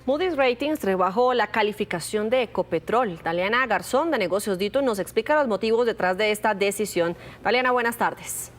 Moody's Ratings rebajó la calificación de Ecopetrol. Taliana Garzón, de Negocios Dito, nos explica los motivos detrás de esta decisión. Taliana, buenas tardes.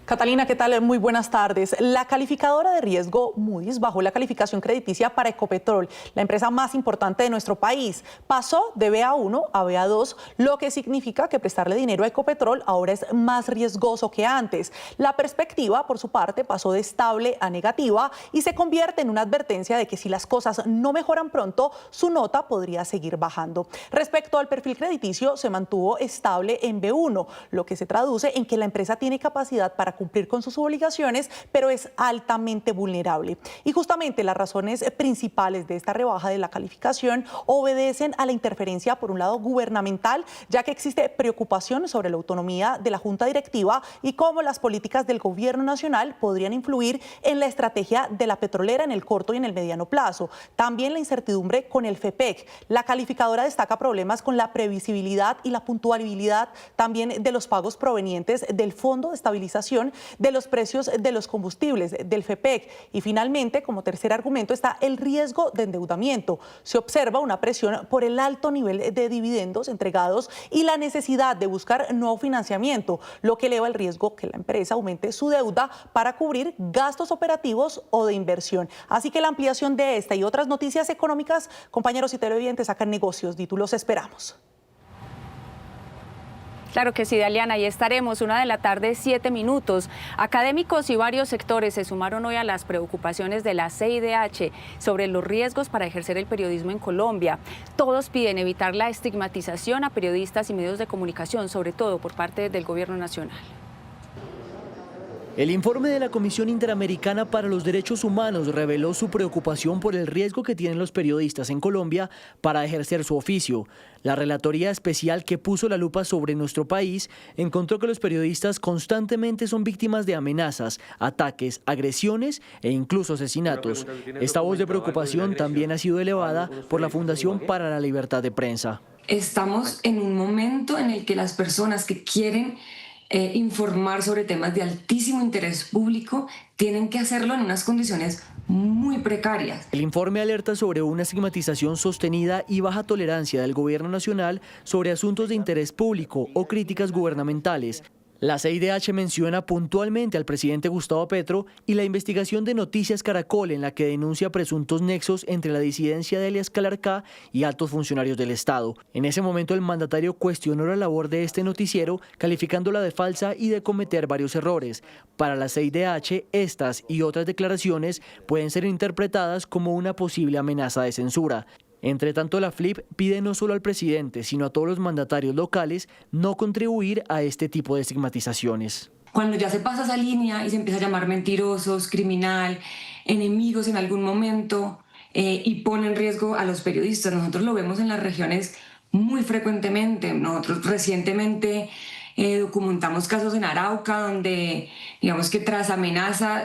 Catalina, ¿qué tal? Muy buenas tardes. La calificadora de riesgo Moody's bajó la calificación crediticia para Ecopetrol, la empresa más importante de nuestro país. Pasó de BA1 a BA2, lo que significa que prestarle dinero a Ecopetrol ahora es más riesgoso que antes. La perspectiva, por su parte, pasó de estable a negativa y se convierte en una advertencia de que si las cosas no mejoran pronto, su nota podría seguir bajando. Respecto al perfil crediticio, se mantuvo estable en B1, lo que se traduce en que la empresa tiene capacidad para cumplir con sus obligaciones, pero es altamente vulnerable. Y justamente las razones principales de esta rebaja de la calificación obedecen a la interferencia, por un lado, gubernamental, ya que existe preocupación sobre la autonomía de la Junta Directiva y cómo las políticas del Gobierno Nacional podrían influir en la estrategia de la petrolera en el corto y en el mediano plazo. También la incertidumbre con el FEPEC. La calificadora destaca problemas con la previsibilidad y la puntualidad también de los pagos provenientes del Fondo de Estabilización de los precios de los combustibles, del FEPEC. Y finalmente, como tercer argumento, está el riesgo de endeudamiento. Se observa una presión por el alto nivel de dividendos entregados y la necesidad de buscar nuevo financiamiento, lo que eleva el riesgo que la empresa aumente su deuda para cubrir gastos operativos o de inversión. Así que la ampliación de esta y otras noticias económicas, compañeros y televidentes, acá en Negocios Dito, los esperamos. Claro que sí, Daliana, ahí estaremos, 1:00 p.m, 7 minutos. Académicos y varios sectores se sumaron hoy a las preocupaciones de la CIDH sobre los riesgos para ejercer el periodismo en Colombia. Todos piden evitar la estigmatización a periodistas y medios de comunicación, sobre todo por parte del Gobierno Nacional. El informe de la Comisión Interamericana para los Derechos Humanos reveló su preocupación por el riesgo que tienen los periodistas en Colombia para ejercer su oficio. La Relatoría Especial que puso la lupa sobre nuestro país encontró que los periodistas constantemente son víctimas de amenazas, ataques, agresiones e incluso asesinatos. Esta voz de preocupación también ha sido elevada por la Fundación para la Libertad de Prensa. Estamos en un momento en el que las personas que quieren informar sobre temas de altísimo interés público tienen que hacerlo en unas condiciones muy precarias. El informe alerta sobre una estigmatización sostenida y baja tolerancia del Gobierno Nacional sobre asuntos de interés público o críticas gubernamentales. La CIDH menciona puntualmente al presidente Gustavo Petro y la investigación de Noticias Caracol, en la que denuncia presuntos nexos entre la disidencia de Elias Calarcá y altos funcionarios del Estado. En ese momento el mandatario cuestionó la labor de este noticiero, calificándola de falsa y de cometer varios errores. Para la CIDH, estas y otras declaraciones pueden ser interpretadas como una posible amenaza de censura. Entre tanto, la FLIP pide no solo al presidente, sino a todos los mandatarios locales no contribuir a este tipo de estigmatizaciones. Cuando ya se pasa esa línea y se empieza a llamar mentirosos, criminal, enemigos en algún momento y pone en riesgo a los periodistas, nosotros lo vemos en las regiones muy frecuentemente. Nosotros recientemente documentamos casos en Arauca donde, digamos que tras amenaza,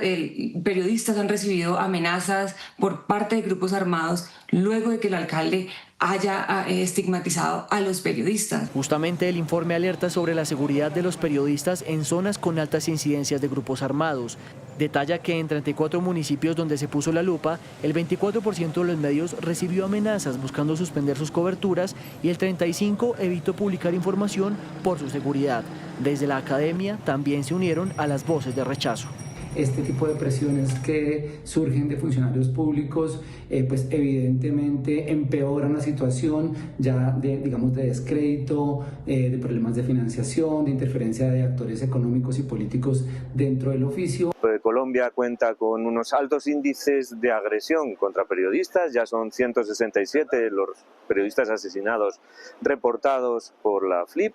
periodistas han recibido amenazas por parte de grupos armados luego de que el alcalde haya estigmatizado a los periodistas. Justamente el informe alerta sobre la seguridad de los periodistas en zonas con altas incidencias de grupos armados. Detalla que en 34 municipios donde se puso la lupa, el 24% de los medios recibió amenazas buscando suspender sus coberturas y el 35% evitó publicar información por su seguridad. Desde la academia también se unieron a las voces de rechazo. Este tipo de presiones que surgen de funcionarios públicos, pues evidentemente empeoran la situación ya de descrédito, de problemas de financiación, de interferencia de actores económicos y políticos dentro del oficio. Colombia cuenta con unos altos índices de agresión contra periodistas, ya son 167 los periodistas asesinados reportados por la FLIP,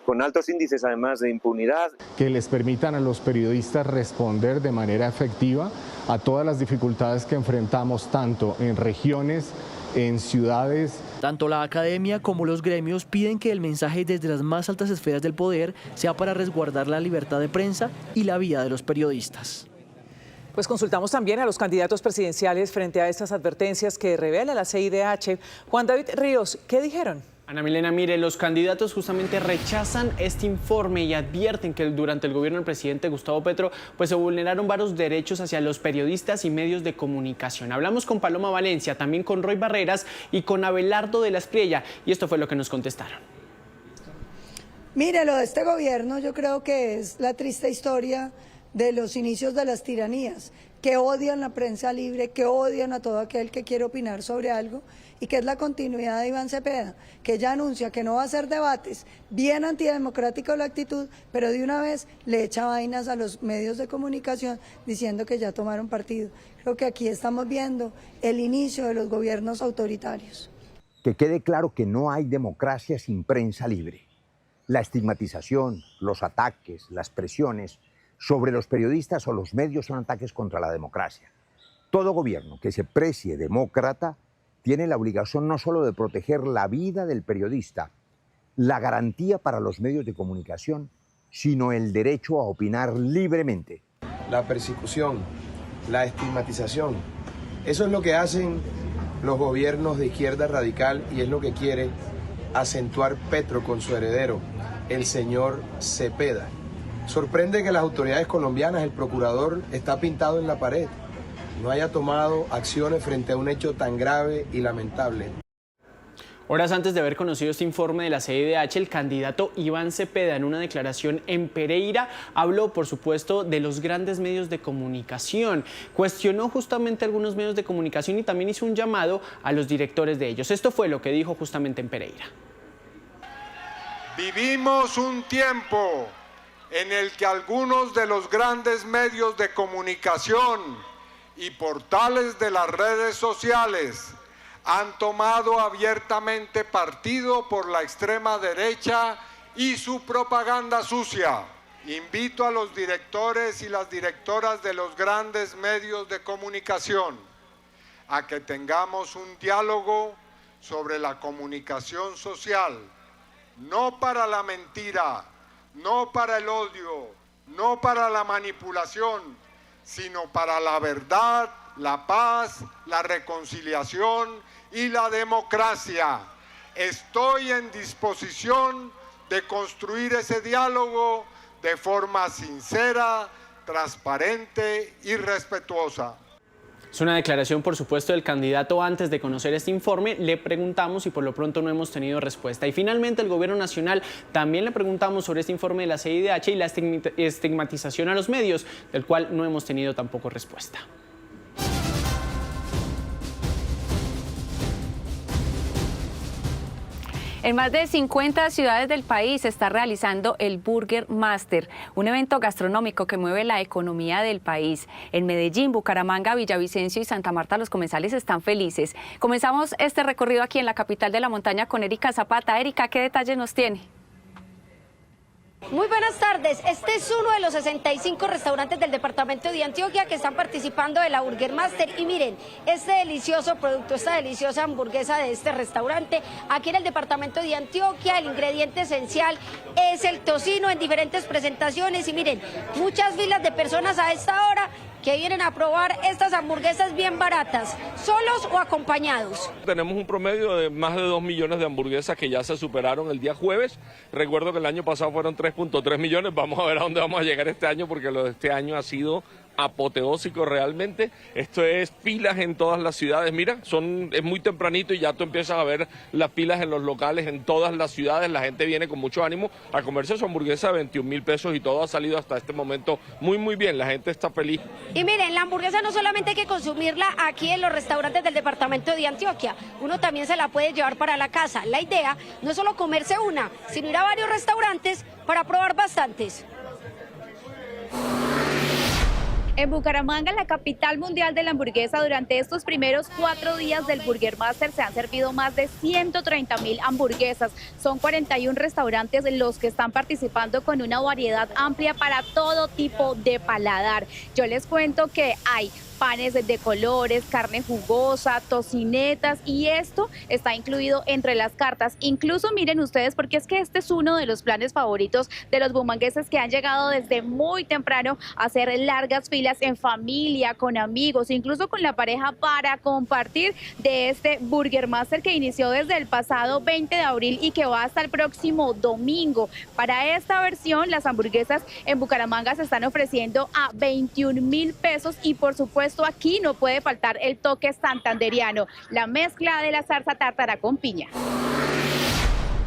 con altos índices además de impunidad. Que les permitan a los periodistas responder de manera efectiva a todas las dificultades que enfrentamos tanto en regiones, en ciudades. Tanto la academia como los gremios piden que el mensaje desde las más altas esferas del poder sea para resguardar la libertad de prensa y la vida de los periodistas. Pues consultamos también a los candidatos presidenciales frente a estas advertencias que revela la CIDH. Juan David Ríos, ¿qué dijeron? Ana Milena, mire, los candidatos justamente rechazan este informe y advierten que durante el gobierno del presidente Gustavo Petro pues se vulneraron varios derechos hacia los periodistas y medios de comunicación. Hablamos con Paloma Valencia, también con Roy Barreras y con Abelardo de la Espriella, y esto fue lo que nos contestaron. Mire, lo de este gobierno yo creo que es la triste historia de los inicios de las tiranías, que odian la prensa libre, que odian a todo aquel que quiere opinar sobre algo, y que es la continuidad de Iván Cepeda, que ya anuncia que no va a hacer debates, bien antidemocrática la actitud, pero de una vez le echa vainas a los medios de comunicación diciendo que ya tomaron partido. Creo que aquí estamos viendo el inicio de los gobiernos autoritarios. Que quede claro que no hay democracia sin prensa libre. La estigmatización, los ataques, las presiones sobre los periodistas o los medios son ataques contra la democracia. Todo gobierno que se precie demócrata tiene la obligación no solo de proteger la vida del periodista, la garantía para los medios de comunicación, sino el derecho a opinar libremente. La persecución, la estigmatización, eso es lo que hacen los gobiernos de izquierda radical y es lo que quiere acentuar Petro con su heredero, el señor Cepeda. Sorprende que las autoridades colombianas, el procurador está pintado en la pared, no haya tomado acciones frente a un hecho tan grave y lamentable. Horas antes de haber conocido este informe de la CIDH, el candidato Iván Cepeda, en una declaración en Pereira, habló, por supuesto, de los grandes medios de comunicación. Cuestionó justamente algunos medios de comunicación y también hizo un llamado a los directores de ellos. Esto fue lo que dijo justamente en Pereira. Vivimos un tiempo en el que algunos de los grandes medios de comunicación y portales de las redes sociales han tomado abiertamente partido por la extrema derecha y su propaganda sucia. Invito a los directores y las directoras de los grandes medios de comunicación a que tengamos un diálogo sobre la comunicación social, no para la mentira, no para el odio, no para la manipulación, sino para la verdad, la paz, la reconciliación y la democracia. Estoy en disposición de construir ese diálogo de forma sincera, transparente y respetuosa. Es una declaración, por supuesto, del candidato. Antes de conocer este informe, le preguntamos y por lo pronto no hemos tenido respuesta. Y finalmente, el Gobierno Nacional también le preguntamos sobre este informe de la CIDH y la estigmatización a los medios, del cual no hemos tenido tampoco respuesta. En más de 50 ciudades del país se está realizando el Burger Master, un evento gastronómico que mueve la economía del país. En Medellín, Bucaramanga, Villavicencio y Santa Marta los comensales están felices. Comenzamos este recorrido aquí en la capital de la montaña con Erika Zapata. Erika, ¿qué detalle nos tiene? Muy buenas tardes. Este es uno de los 65 restaurantes del departamento de Antioquia que están participando de la Burger Master. Y miren, este delicioso producto, esta deliciosa hamburguesa de este restaurante, aquí en el departamento de Antioquia, el ingrediente esencial es el tocino en diferentes presentaciones. Y miren, muchas filas de personas a esta hora que vienen a probar estas hamburguesas bien baratas, solos o acompañados. Tenemos un promedio de más de 2 millones de hamburguesas que ya se superaron el día jueves. Recuerdo que el año pasado fueron 3.3 millones, vamos a ver a dónde vamos a llegar este año porque lo de este año ha sido apoteósico realmente. Esto es filas en todas las ciudades, mira, es muy tempranito y ya tú empiezas a ver las filas en los locales en todas las ciudades, la gente viene con mucho ánimo a comerse su hamburguesa de 21.000 pesos y todo ha salido hasta este momento muy bien, la gente está feliz. Y miren, la hamburguesa no solamente hay que consumirla aquí en los restaurantes del departamento de Antioquia, uno también se la puede llevar para la casa. La idea no es solo comerse una, sino ir a varios restaurantes para probar bastantes. En Bucaramanga, la capital mundial de la hamburguesa, durante estos primeros 4 días del Burger Master se han servido más de 130.000 hamburguesas. Son 41 restaurantes los que están participando con una variedad amplia para todo tipo de paladar. Yo les cuento que hay panes de colores, carne jugosa, tocinetas, y esto está incluido entre las cartas. Incluso miren ustedes, porque es que este es uno de los planes favoritos de los bumangueses, que han llegado desde muy temprano a hacer largas filas en familia, con amigos, incluso con la pareja, para compartir de este Burger Master que inició desde el pasado 20 de abril y que va hasta el próximo domingo. Para esta versión, las hamburguesas en Bucaramanga se están ofreciendo a 21.000 pesos y por supuesto aquí no puede faltar el toque santanderiano, la mezcla de la salsa tártara con piña.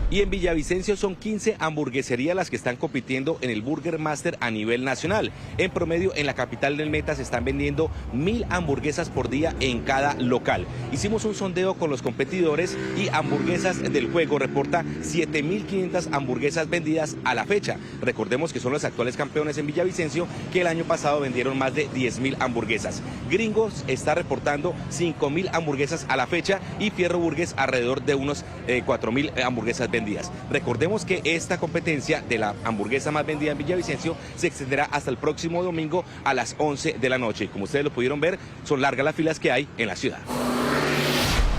Y en Villavicencio son 15 hamburgueserías las que están compitiendo en el Burger Master a nivel nacional. En promedio, en la capital del Meta se están vendiendo 1.000 hamburguesas por día en cada local. Hicimos un sondeo con los competidores y Hamburguesas del Juego reporta 7.500 hamburguesas vendidas a la fecha. Recordemos que son los actuales campeones en Villavicencio, que el año pasado vendieron más de 10.000 hamburguesas. Gringos está reportando 5.000 hamburguesas a la fecha y Fierro Burgues alrededor de unos 4.000 hamburguesas vendidas. Recordemos que esta competencia de la hamburguesa más vendida en Villavicencio se extenderá hasta el próximo domingo a las 11 de la noche. Como ustedes lo pudieron ver, son largas las filas que hay en la ciudad.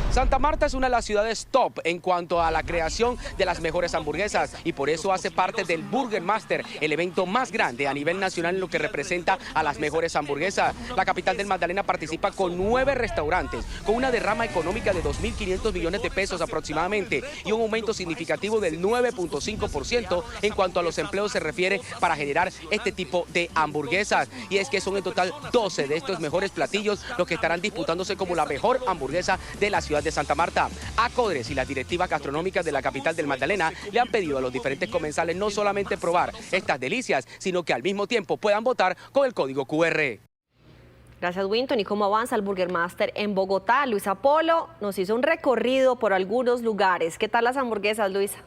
Santa Marta es una de las ciudades top en cuanto a la creación de las mejores hamburguesas y por eso hace parte del Burger Master, el evento más grande a nivel nacional en lo que representa a las mejores hamburguesas. La capital del Magdalena participa con 9 restaurantes, con una derrama económica de 2.500 millones de pesos aproximadamente y un aumento significativo del 9.5% en cuanto a los empleos se refiere para generar este tipo de hamburguesas. Y es que son en total 12 de estos mejores platillos los que estarán disputándose como la mejor hamburguesa de la ciudad de Santa Marta. ACODRES y las directivas gastronómicas de la capital del Magdalena le han pedido a los diferentes comensales no solamente probar estas delicias, sino que al mismo tiempo puedan votar con el código QR. Gracias, Winton. ¿Y cómo avanza el Burger Master en Bogotá? Luisa Polo nos hizo un recorrido por algunos lugares. ¿Qué tal las hamburguesas, Luisa?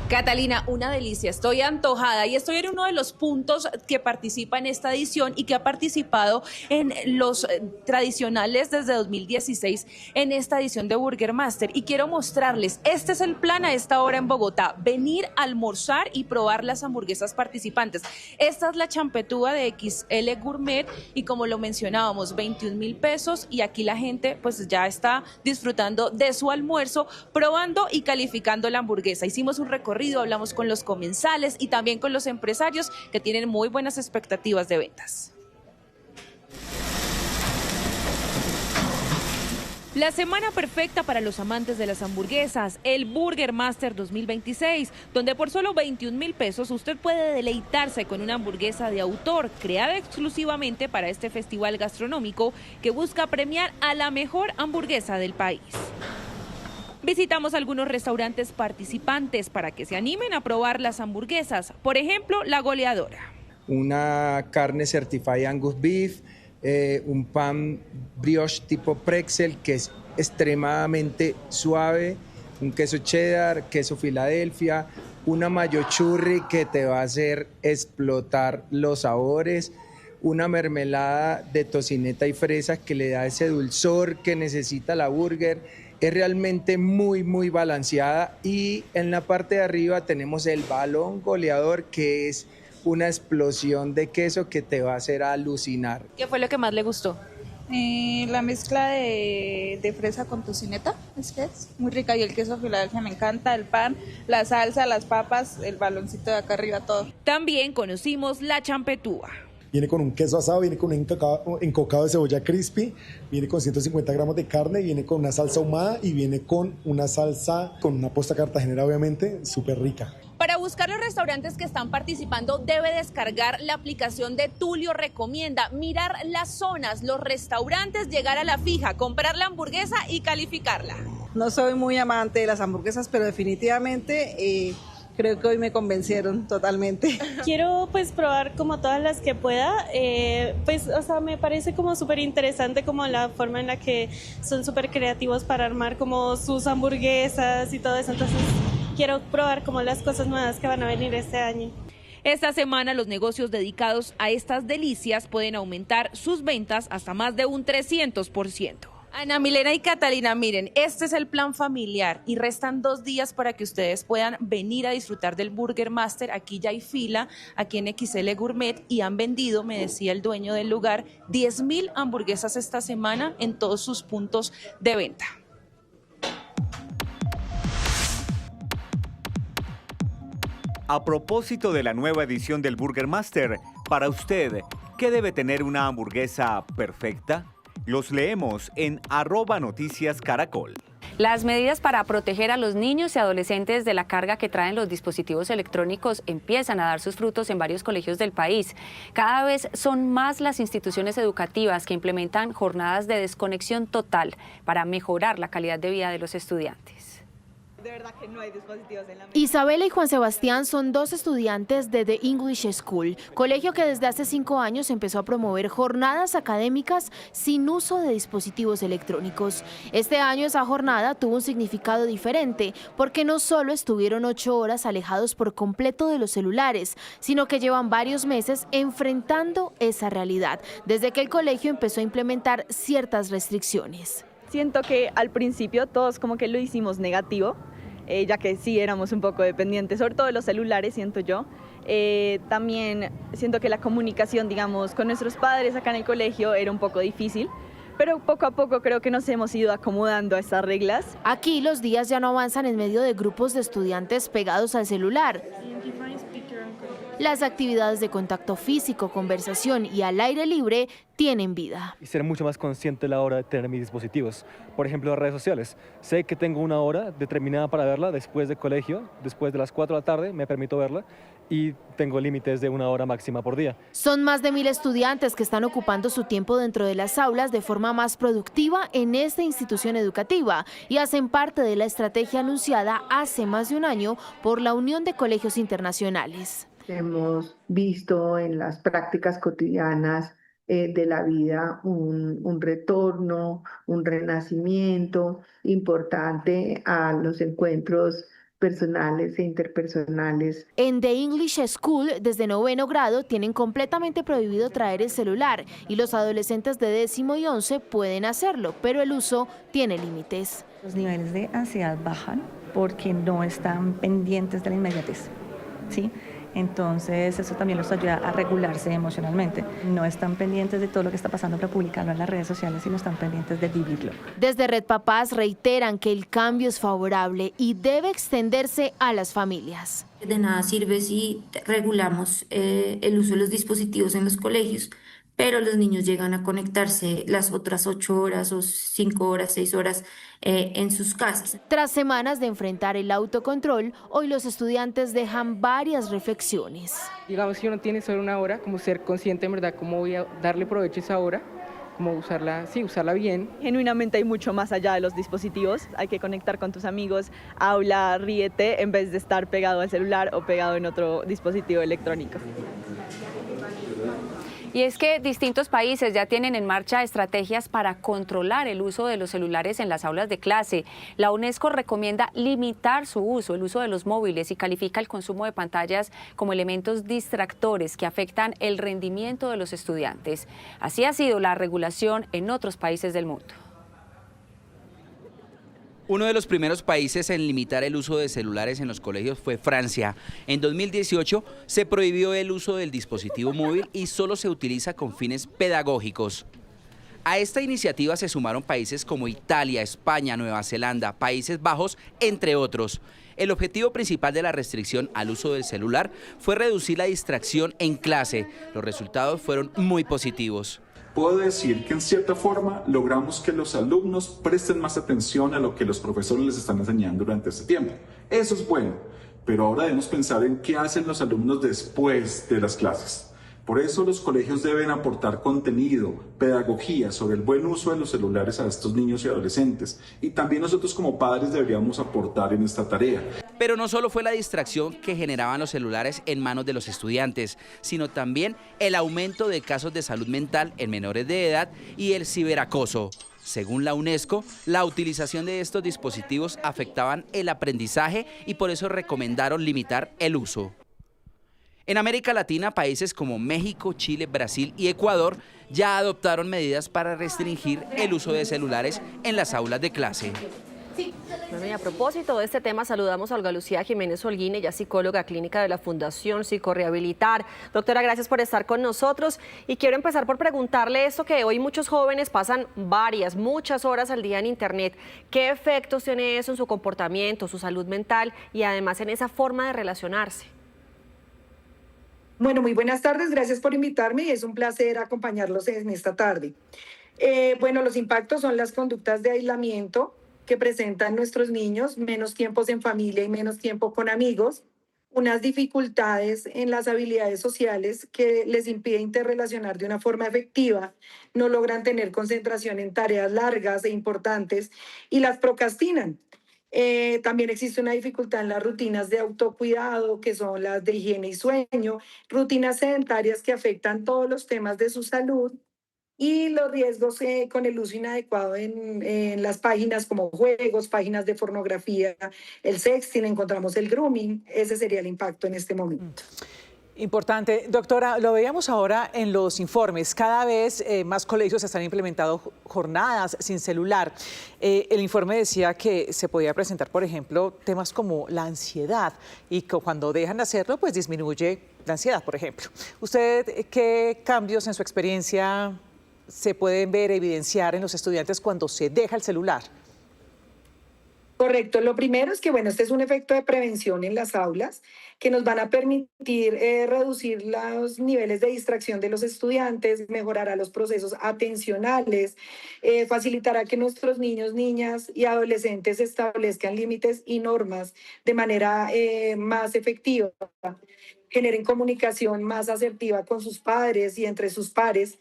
Catalina, una delicia, estoy antojada y estoy en uno de los puntos que participa en esta edición y que ha participado en los tradicionales desde 2016 en esta edición de Burger Master y quiero mostrarles, este es el plan a esta hora en Bogotá, venir a almorzar y probar las hamburguesas participantes. Esta es la champetúa de XL Gourmet y como lo mencionábamos, 21.000 pesos y aquí la gente pues ya está disfrutando de su almuerzo, probando y calificando la hamburguesa. Hicimos un recorrido, hablamos con los comensales y también con los empresarios que tienen muy buenas expectativas de ventas. La semana perfecta para los amantes de las hamburguesas, el Burger Master 2026, donde por solo 21.000 pesos usted puede deleitarse con una hamburguesa de autor creada exclusivamente para este festival gastronómico que busca premiar a la mejor hamburguesa del país. Visitamos algunos restaurantes participantes para que se animen a probar las hamburguesas, por ejemplo, La Goleadora. Una carne Certified Angus Beef, un pan brioche tipo pretzel que es extremadamente suave, un queso cheddar, queso Filadelfia, una mayo churri que te va a hacer explotar los sabores, una mermelada de tocineta y fresas que le da ese dulzor que necesita la burger. Es realmente muy balanceada y en la parte de arriba tenemos el balón goleador que es una explosión de queso que te va a hacer alucinar. ¿Qué fue lo que más le gustó? La mezcla de fresa con tocineta, es muy rica y el queso Filadelfia me encanta, el pan, la salsa, las papas, el baloncito de acá arriba, todo. También conocimos la champetúa. Viene con un queso asado, viene con un encocado de cebolla crispy, viene con 150 gramos de carne, viene con una salsa ahumada y viene con una salsa, con una posta cartagenera obviamente, súper rica. Para buscar los restaurantes que están participando debe descargar la aplicación de Tulio Recomienda, mirar las zonas, los restaurantes, llegar a la fija, comprar la hamburguesa y calificarla. No soy muy amante de las hamburguesas, pero definitivamente creo que hoy me convencieron totalmente. Quiero pues probar como todas las que pueda, me parece como súper interesante como la forma en la que son súper creativos para armar como sus hamburguesas y todo eso, entonces quiero probar como las cosas nuevas que van a venir este año. Esta semana los negocios dedicados a estas delicias pueden aumentar sus ventas hasta más de un 300%. Ana Milena y Catalina, miren, este es el plan familiar y restan 2 días para que ustedes puedan venir a disfrutar del Burger Master. Aquí ya hay fila, aquí en XL Gourmet, y han vendido, me decía el dueño del lugar, 10.000 hamburguesas esta semana en todos sus puntos de venta. A propósito de la nueva edición del Burger Master, para usted, ¿qué debe tener una hamburguesa perfecta? Los leemos en @noticiascaracol. Las medidas para proteger a los niños y adolescentes de la carga que traen los dispositivos electrónicos empiezan a dar sus frutos en varios colegios del país. Cada vez son más las instituciones educativas que implementan jornadas de desconexión total para mejorar la calidad de vida de los estudiantes. De verdad que no hay dispositivos en la mesa. Isabela y Juan Sebastián son 2 estudiantes de The English School, colegio que desde hace 5 años empezó a promover jornadas académicas sin uso de dispositivos electrónicos. Este año esa jornada tuvo un significado diferente, porque no solo estuvieron 8 horas alejados por completo de los celulares, sino que llevan varios meses enfrentando esa realidad, desde que el colegio empezó a implementar ciertas restricciones. Siento que al principio todos como que lo hicimos negativo, ya que sí éramos un poco dependientes, sobre todo de los celulares, siento yo. También siento que la comunicación, digamos, con nuestros padres acá en el colegio era un poco difícil, pero poco a poco creo que nos hemos ido acomodando a estas reglas. Aquí los días ya no avanzan en medio de grupos de estudiantes pegados al celular. Las actividades de contacto físico, conversación y al aire libre tienen vida. Y ser mucho más consciente a la hora de tener mis dispositivos. Por ejemplo, las redes sociales. Sé que tengo una hora determinada para verla después de colegio, después de las 4 de la tarde me permito verla y tengo límites de 1 hora máxima por día. Son más de 1.000 estudiantes que están ocupando su tiempo dentro de las aulas de forma más productiva en esta institución educativa y hacen parte de la estrategia anunciada hace más de un año por la Unión de Colegios Internacionales. Hemos visto en las prácticas cotidianas de la vida un retorno, un renacimiento importante a los encuentros personales e interpersonales. En The English School, desde 9º grado, tienen completamente prohibido traer el celular y los adolescentes de 10º y 11 pueden hacerlo, pero el uso tiene límites. Los niveles de ansiedad bajan porque no están pendientes de la inmediatez, ¿sí? Entonces eso también los ayuda a regularse emocionalmente. No están pendientes de todo lo que está pasando para publicarlo en las redes sociales, sino están pendientes de vivirlo. Desde Red Papás reiteran que el cambio es favorable y debe extenderse a las familias. De nada sirve si regulamos el uso de los dispositivos en los colegios, pero los niños llegan a conectarse las otras 8 horas o 5 horas, 6 horas en sus casas. Tras semanas de enfrentar el autocontrol, hoy los estudiantes dejan varias reflexiones. Digamos, si uno tiene solo 1 hora, como ser consciente en verdad cómo voy a darle provecho a esa hora, como usarla bien. Genuinamente hay mucho más allá de los dispositivos, hay que conectar con tus amigos, habla, ríete, en vez de estar pegado al celular o pegado en otro dispositivo electrónico. Y es que distintos países ya tienen en marcha estrategias para controlar el uso de los celulares en las aulas de clase. La UNESCO recomienda limitar su uso, el uso de los móviles, y califica el consumo de pantallas como elementos distractores que afectan el rendimiento de los estudiantes. Así ha sido la regulación en otros países del mundo. Uno de los primeros países en limitar el uso de celulares en los colegios fue Francia. En 2018 se prohibió el uso del dispositivo móvil y solo se utiliza con fines pedagógicos. A esta iniciativa se sumaron países como Italia, España, Nueva Zelanda, Países Bajos, entre otros. El objetivo principal de la restricción al uso del celular fue reducir la distracción en clase. Los resultados fueron muy positivos. Puedo decir que en cierta forma logramos que los alumnos presten más atención a lo que los profesores les están enseñando durante este tiempo. Eso es bueno, pero ahora debemos pensar en qué hacen los alumnos después de las clases. Por eso los colegios deben aportar contenido, pedagogía sobre el buen uso de los celulares a estos niños y adolescentes. Y también nosotros como padres deberíamos aportar en esta tarea. Pero no solo fue la distracción que generaban los celulares en manos de los estudiantes, sino también el aumento de casos de salud mental en menores de edad y el ciberacoso. Según la UNESCO, la utilización de estos dispositivos afectaban el aprendizaje y por eso recomendaron limitar el uso. En América Latina, países como México, Chile, Brasil y Ecuador ya adoptaron medidas para restringir el uso de celulares en las aulas de clase. Bueno, y a propósito de este tema, saludamos a Olga Lucía Jiménez Holguín, ella es psicóloga clínica de la Fundación Psicorehabilitar. Doctora, gracias por estar con nosotros y quiero empezar por preguntarle esto que hoy muchos jóvenes pasan muchas horas al día en Internet. ¿Qué efectos tiene eso en su comportamiento, su salud mental y además en esa forma de relacionarse? Bueno, muy buenas tardes, gracias por invitarme y es un placer acompañarlos en esta tarde. Bueno, los impactos son las conductas de aislamiento que presentan nuestros niños, menos tiempos en familia y menos tiempo con amigos, unas dificultades en las habilidades sociales que les impide interrelacionar de una forma efectiva, no logran tener concentración en tareas largas e importantes y las procrastinan. También existe una dificultad en las rutinas de autocuidado, que son las de higiene y sueño, rutinas sedentarias que afectan todos los temas de su salud y los riesgos con el uso inadecuado en las páginas como juegos, páginas de pornografía, el sexting, encontramos el grooming. Ese sería el impacto en este momento. Importante. Doctora, lo veíamos ahora en los informes. Cada vez más colegios están implementando jornadas sin celular. El informe decía que se podía presentar, por ejemplo, temas como la ansiedad y que cuando dejan de hacerlo, pues disminuye la ansiedad, por ejemplo. ¿Usted qué cambios en su experiencia se pueden ver, evidenciar en los estudiantes cuando se deja el celular? Correcto. Lo primero es que, bueno, este es un efecto de prevención en las aulas que nos van a permitir reducir los niveles de distracción de los estudiantes, mejorará los procesos atencionales, facilitará que nuestros niños, niñas y adolescentes establezcan límites y normas de manera más efectiva, generen comunicación más asertiva con sus padres y entre sus pares,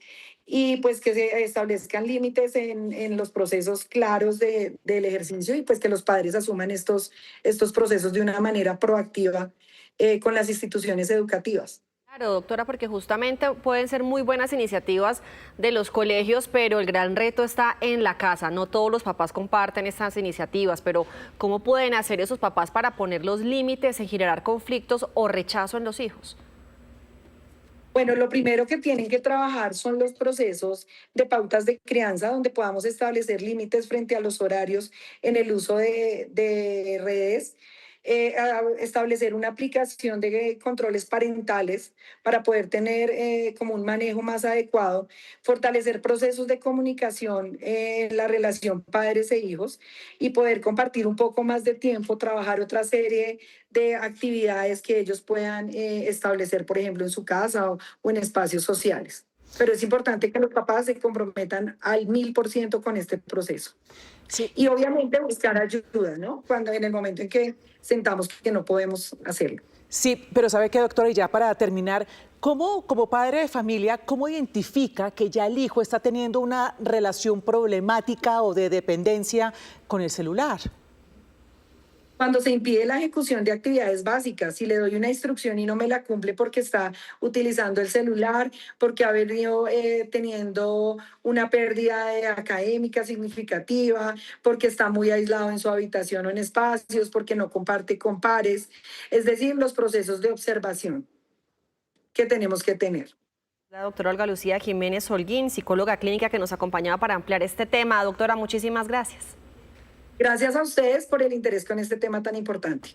y pues que se establezcan límites en los procesos claros del ejercicio y pues que los padres asuman estos procesos de una manera proactiva con las instituciones educativas. Claro, doctora, porque justamente pueden ser muy buenas iniciativas de los colegios, pero el gran reto está en la casa. No todos los papás comparten estas iniciativas, pero ¿cómo pueden hacer esos papás para poner los límites en generar conflictos o rechazo en los hijos? Bueno, lo primero que tienen que trabajar son los procesos de pautas de crianza, donde podamos establecer límites frente a los horarios en el uso de redes, establecer una aplicación de controles parentales para poder tener como un manejo más adecuado, fortalecer procesos de comunicación en la relación padres e hijos y poder compartir un poco más de tiempo, trabajar otra serie de actividades que ellos puedan establecer, por ejemplo, en su casa o en espacios sociales. Pero es importante que los papás se comprometan al 1000% con este proceso. Sí. Y obviamente buscar ayuda, ¿no? Cuando en el momento en que sentamos que no podemos hacerlo. Sí, pero ¿sabe qué, doctora? Y ya para terminar, ¿cómo, como padre de familia, cómo identifica que ya el hijo está teniendo una relación problemática o de dependencia con el celular? Cuando se impide la ejecución de actividades básicas, si le doy una instrucción y no me la cumple porque está utilizando el celular, porque ha venido teniendo una pérdida académica significativa, porque está muy aislado en su habitación o en espacios, porque no comparte con pares, es decir, los procesos de observación que tenemos que tener. La doctora Olga Lucía Jiménez Holguín, psicóloga clínica que nos acompañaba para ampliar este tema. Doctora, muchísimas gracias. Gracias a ustedes por el interés con este tema tan importante.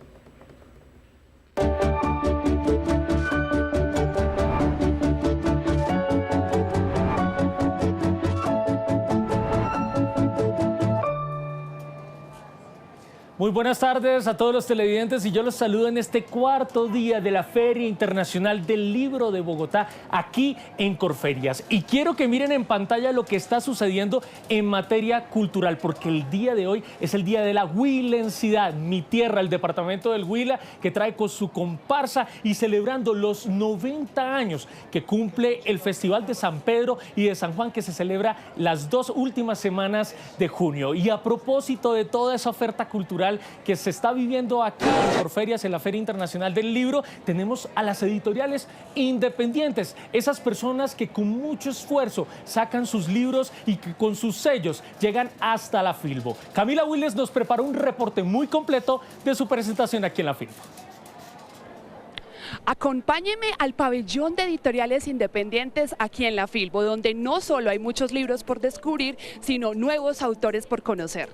Muy buenas tardes a todos los televidentes y yo los saludo en este cuarto día de la Feria Internacional del Libro de Bogotá, aquí en Corferias. Y quiero que miren en pantalla lo que está sucediendo en materia cultural, porque el día de hoy es el día de la Huilensidad, mi tierra, el departamento del Huila, que trae con su comparsa y celebrando los 90 años que cumple el Festival de San Pedro y de San Juan, que se celebra las 2 últimas semanas de junio. Y a propósito de toda esa oferta cultural que se está viviendo aquí en Corferias, en la Feria Internacional del Libro, tenemos a las editoriales independientes, esas personas que con mucho esfuerzo sacan sus libros y que con sus sellos llegan hasta la Filbo. Camila Willes nos preparó un reporte muy completo de su presentación aquí en la Filbo. Acompáñeme al pabellón de editoriales independientes aquí en la Filbo, donde no solo hay muchos libros por descubrir, sino nuevos autores por conocer.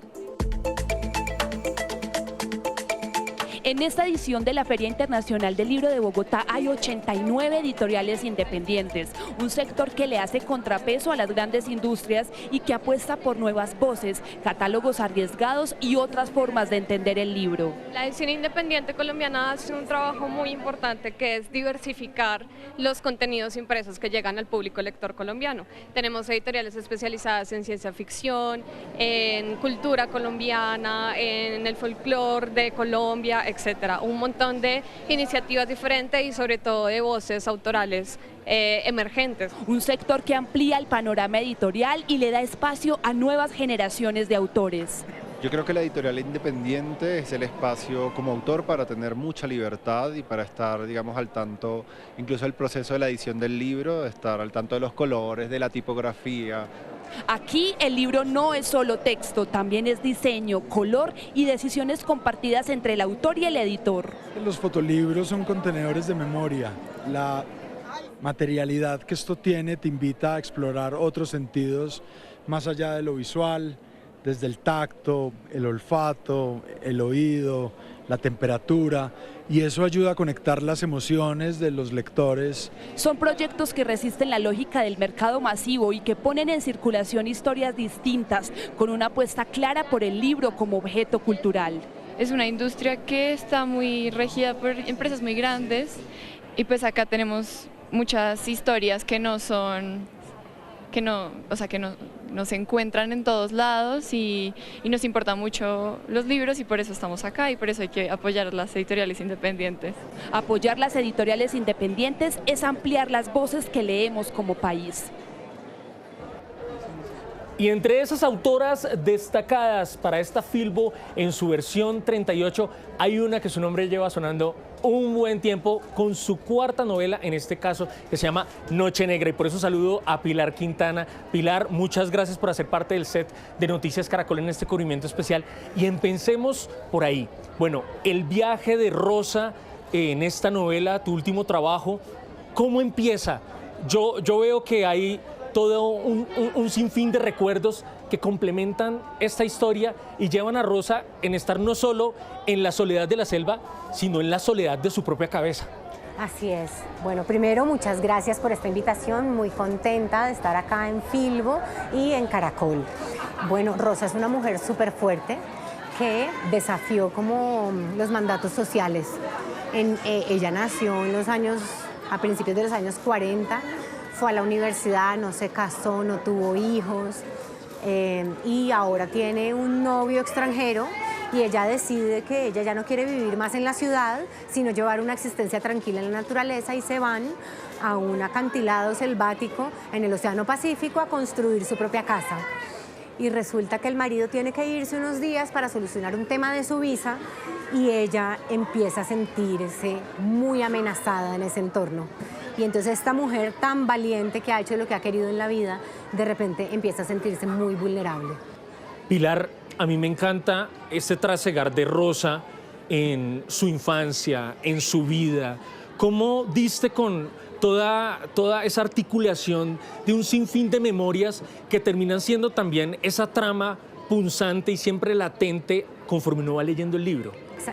En esta edición de la Feria Internacional del Libro de Bogotá hay 89 editoriales independientes, un sector que le hace contrapeso a las grandes industrias y que apuesta por nuevas voces, catálogos arriesgados y otras formas de entender el libro. La edición independiente colombiana hace un trabajo muy importante, que es diversificar los contenidos impresos que llegan al público lector colombiano. Tenemos editoriales especializadas en ciencia ficción, en cultura colombiana, en el folclore de Colombia, etcétera. Un montón de iniciativas diferentes y sobre todo de voces autorales emergentes. Un sector que amplía el panorama editorial y le da espacio a nuevas generaciones de autores. Yo creo que la editorial independiente es el espacio como autor para tener mucha libertad y para estar, digamos, al tanto, incluso el proceso de la edición del libro, estar al tanto de los colores, de la tipografía. Aquí el libro no es solo texto, también es diseño, color y decisiones compartidas entre el autor y el editor. Los fotolibros son contenedores de memoria. La materialidad que esto tiene te invita a explorar otros sentidos más allá de lo visual, desde el tacto, el olfato, el oído, la temperatura, y eso ayuda a conectar las emociones de los lectores. Son proyectos que resisten la lógica del mercado masivo y que ponen en circulación historias distintas, con una apuesta clara por el libro como objeto cultural. Es una industria que está muy regida por empresas muy grandes y pues acá tenemos muchas historias que no se encuentran en todos lados y nos importan mucho los libros y por eso estamos acá y por eso hay que apoyar las editoriales independientes. Apoyar las editoriales independientes es ampliar las voces que leemos como país. Y entre esas autoras destacadas para esta Filbo en su versión 38, hay una que su nombre lleva sonando un buen tiempo con su cuarta novela, en este caso, que se llama Noche Negra. Y por eso saludo a Pilar Quintana. Pilar, muchas gracias por hacer parte del set de Noticias Caracol en este cubrimiento especial. Y empecemos por ahí. Bueno, el viaje de Rosa en esta novela, tu último trabajo, ¿cómo empieza? Yo veo que hay todo un sinfín de recuerdos que complementan esta historia y llevan a Rosa en estar no solo en la soledad de la selva, sino en la soledad de su propia cabeza. Así es. Bueno, primero muchas gracias por esta invitación, muy contenta de estar acá en Filbo y en Caracol. Bueno, Rosa es una mujer súper fuerte que desafió como los mandatos sociales. Ella nació a principios de los años 40, fue a la universidad, no se casó, no tuvo hijos y ahora tiene un novio extranjero y ella decide que ella ya no quiere vivir más en la ciudad, sino llevar una existencia tranquila en la naturaleza y se van a un acantilado selvático en el Océano Pacífico a construir su propia casa. Y resulta que el marido tiene que irse unos días para solucionar un tema de su visa y ella empieza a sentirse muy amenazada en ese entorno. Y entonces esta mujer tan valiente que ha hecho lo que ha querido en la vida, de repente empieza a sentirse muy vulnerable. Pilar, a mí me encanta este trasegar de Rosa en su infancia, en su vida. ¿Cómo diste con toda esa articulación de un sinfín de memorias que terminan siendo también esa trama punzante y siempre latente conforme uno va leyendo el libro?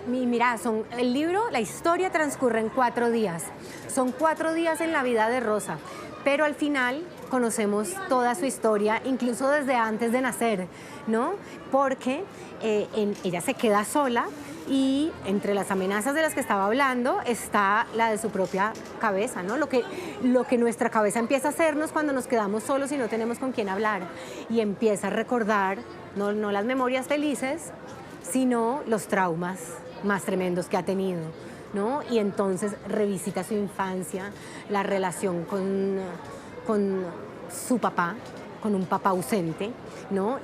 Mira, el libro, la historia transcurre en 4 días. Son 4 días en la vida de Rosa, pero al final conocemos toda su historia, incluso desde antes de nacer, ¿no? Porque ella se queda sola y entre las amenazas de las que estaba hablando está la de su propia cabeza, ¿no? Lo que nuestra cabeza empieza a hacernos cuando nos quedamos solos y no tenemos con quién hablar. Y empieza a recordar, no las memorias felices, sino los traumas más tremendos que ha tenido, ¿no? Y entonces revisita su infancia, la relación con su papá, con un papá ausente, ¿no?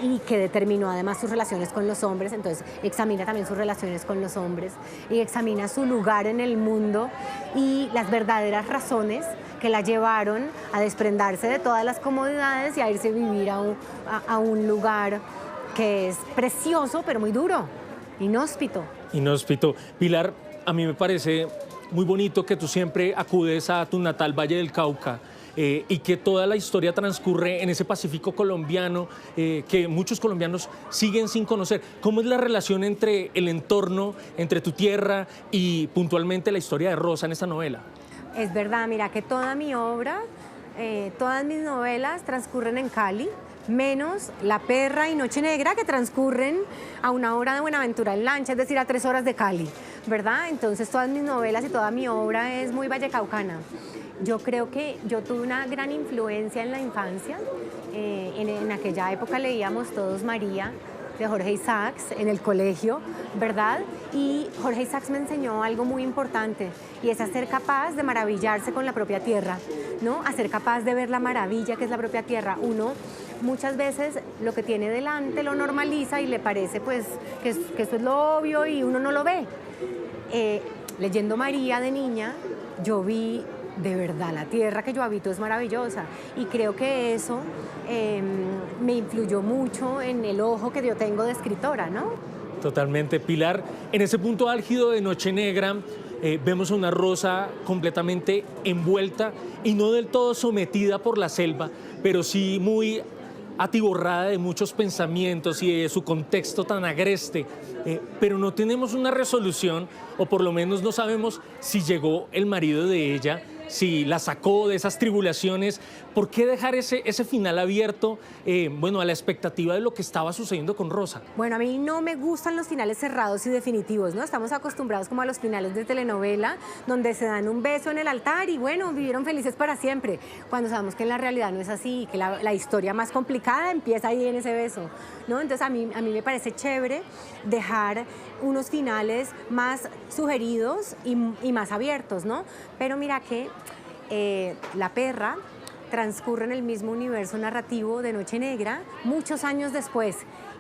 Y que determinó además sus relaciones con los hombres, entonces examina también sus relaciones con los hombres y examina su lugar en el mundo y las verdaderas razones que la llevaron a desprenderse de todas las comodidades y a irse a vivir a un lugar que es precioso, pero muy duro, inhóspito. Inhóspito. Pilar, a mí me parece muy bonito que tú siempre acudes a tu natal Valle del Cauca. Y que toda la historia transcurre en ese Pacífico colombiano que muchos colombianos siguen sin conocer. ¿Cómo es la relación entre el entorno, entre tu tierra y puntualmente la historia de Rosa en esta novela? Es verdad, mira que toda mi obra, todas mis novelas transcurren en Cali, menos La Perra y Noche Negra, que transcurren a 1 hora de Buenaventura en lancha, es decir, a 3 horas de Cali, ¿verdad? Entonces todas mis novelas y toda mi obra es muy vallecaucana. Yo creo que yo tuve una gran influencia en la infancia. En aquella época leíamos todos María, de Jorge Isaacs, en el colegio, ¿verdad? Y Jorge Isaacs me enseñó algo muy importante, y es a ser capaz de maravillarse con la propia tierra, ¿no? A ser capaz de ver la maravilla que es la propia tierra. Uno muchas veces lo que tiene delante lo normaliza y le parece pues que eso es lo obvio y uno no lo ve. Leyendo María de niña, yo vi de verdad la tierra que yo habito es maravillosa, y creo que eso me influyó mucho en el ojo que yo tengo de escritora, ¿no? Totalmente, Pilar. En ese punto álgido de Noche Negra vemos a una Rosa completamente envuelta y no del todo sometida por la selva, pero sí muy atiborrada de muchos pensamientos y de su contexto tan agreste, pero no tenemos una resolución, o por lo menos no sabemos si llegó el marido de ella, si la sacó de esas tribulaciones. ¿Por qué dejar ese final abierto, bueno, a la expectativa de lo que estaba sucediendo con Rosa? Bueno, a mí no me gustan los finales cerrados y definitivos, ¿no? Estamos acostumbrados como a los finales de telenovela, donde se dan un beso en el altar y bueno, vivieron felices para siempre, cuando sabemos que en la realidad no es así, que la historia más complicada empieza ahí en ese beso, ¿no? Entonces a mí me parece chévere dejar unos finales más sugeridos y más abiertos, ¿no? Pero mira que La Perra transcurre en el mismo universo narrativo de Noche Negra muchos años después,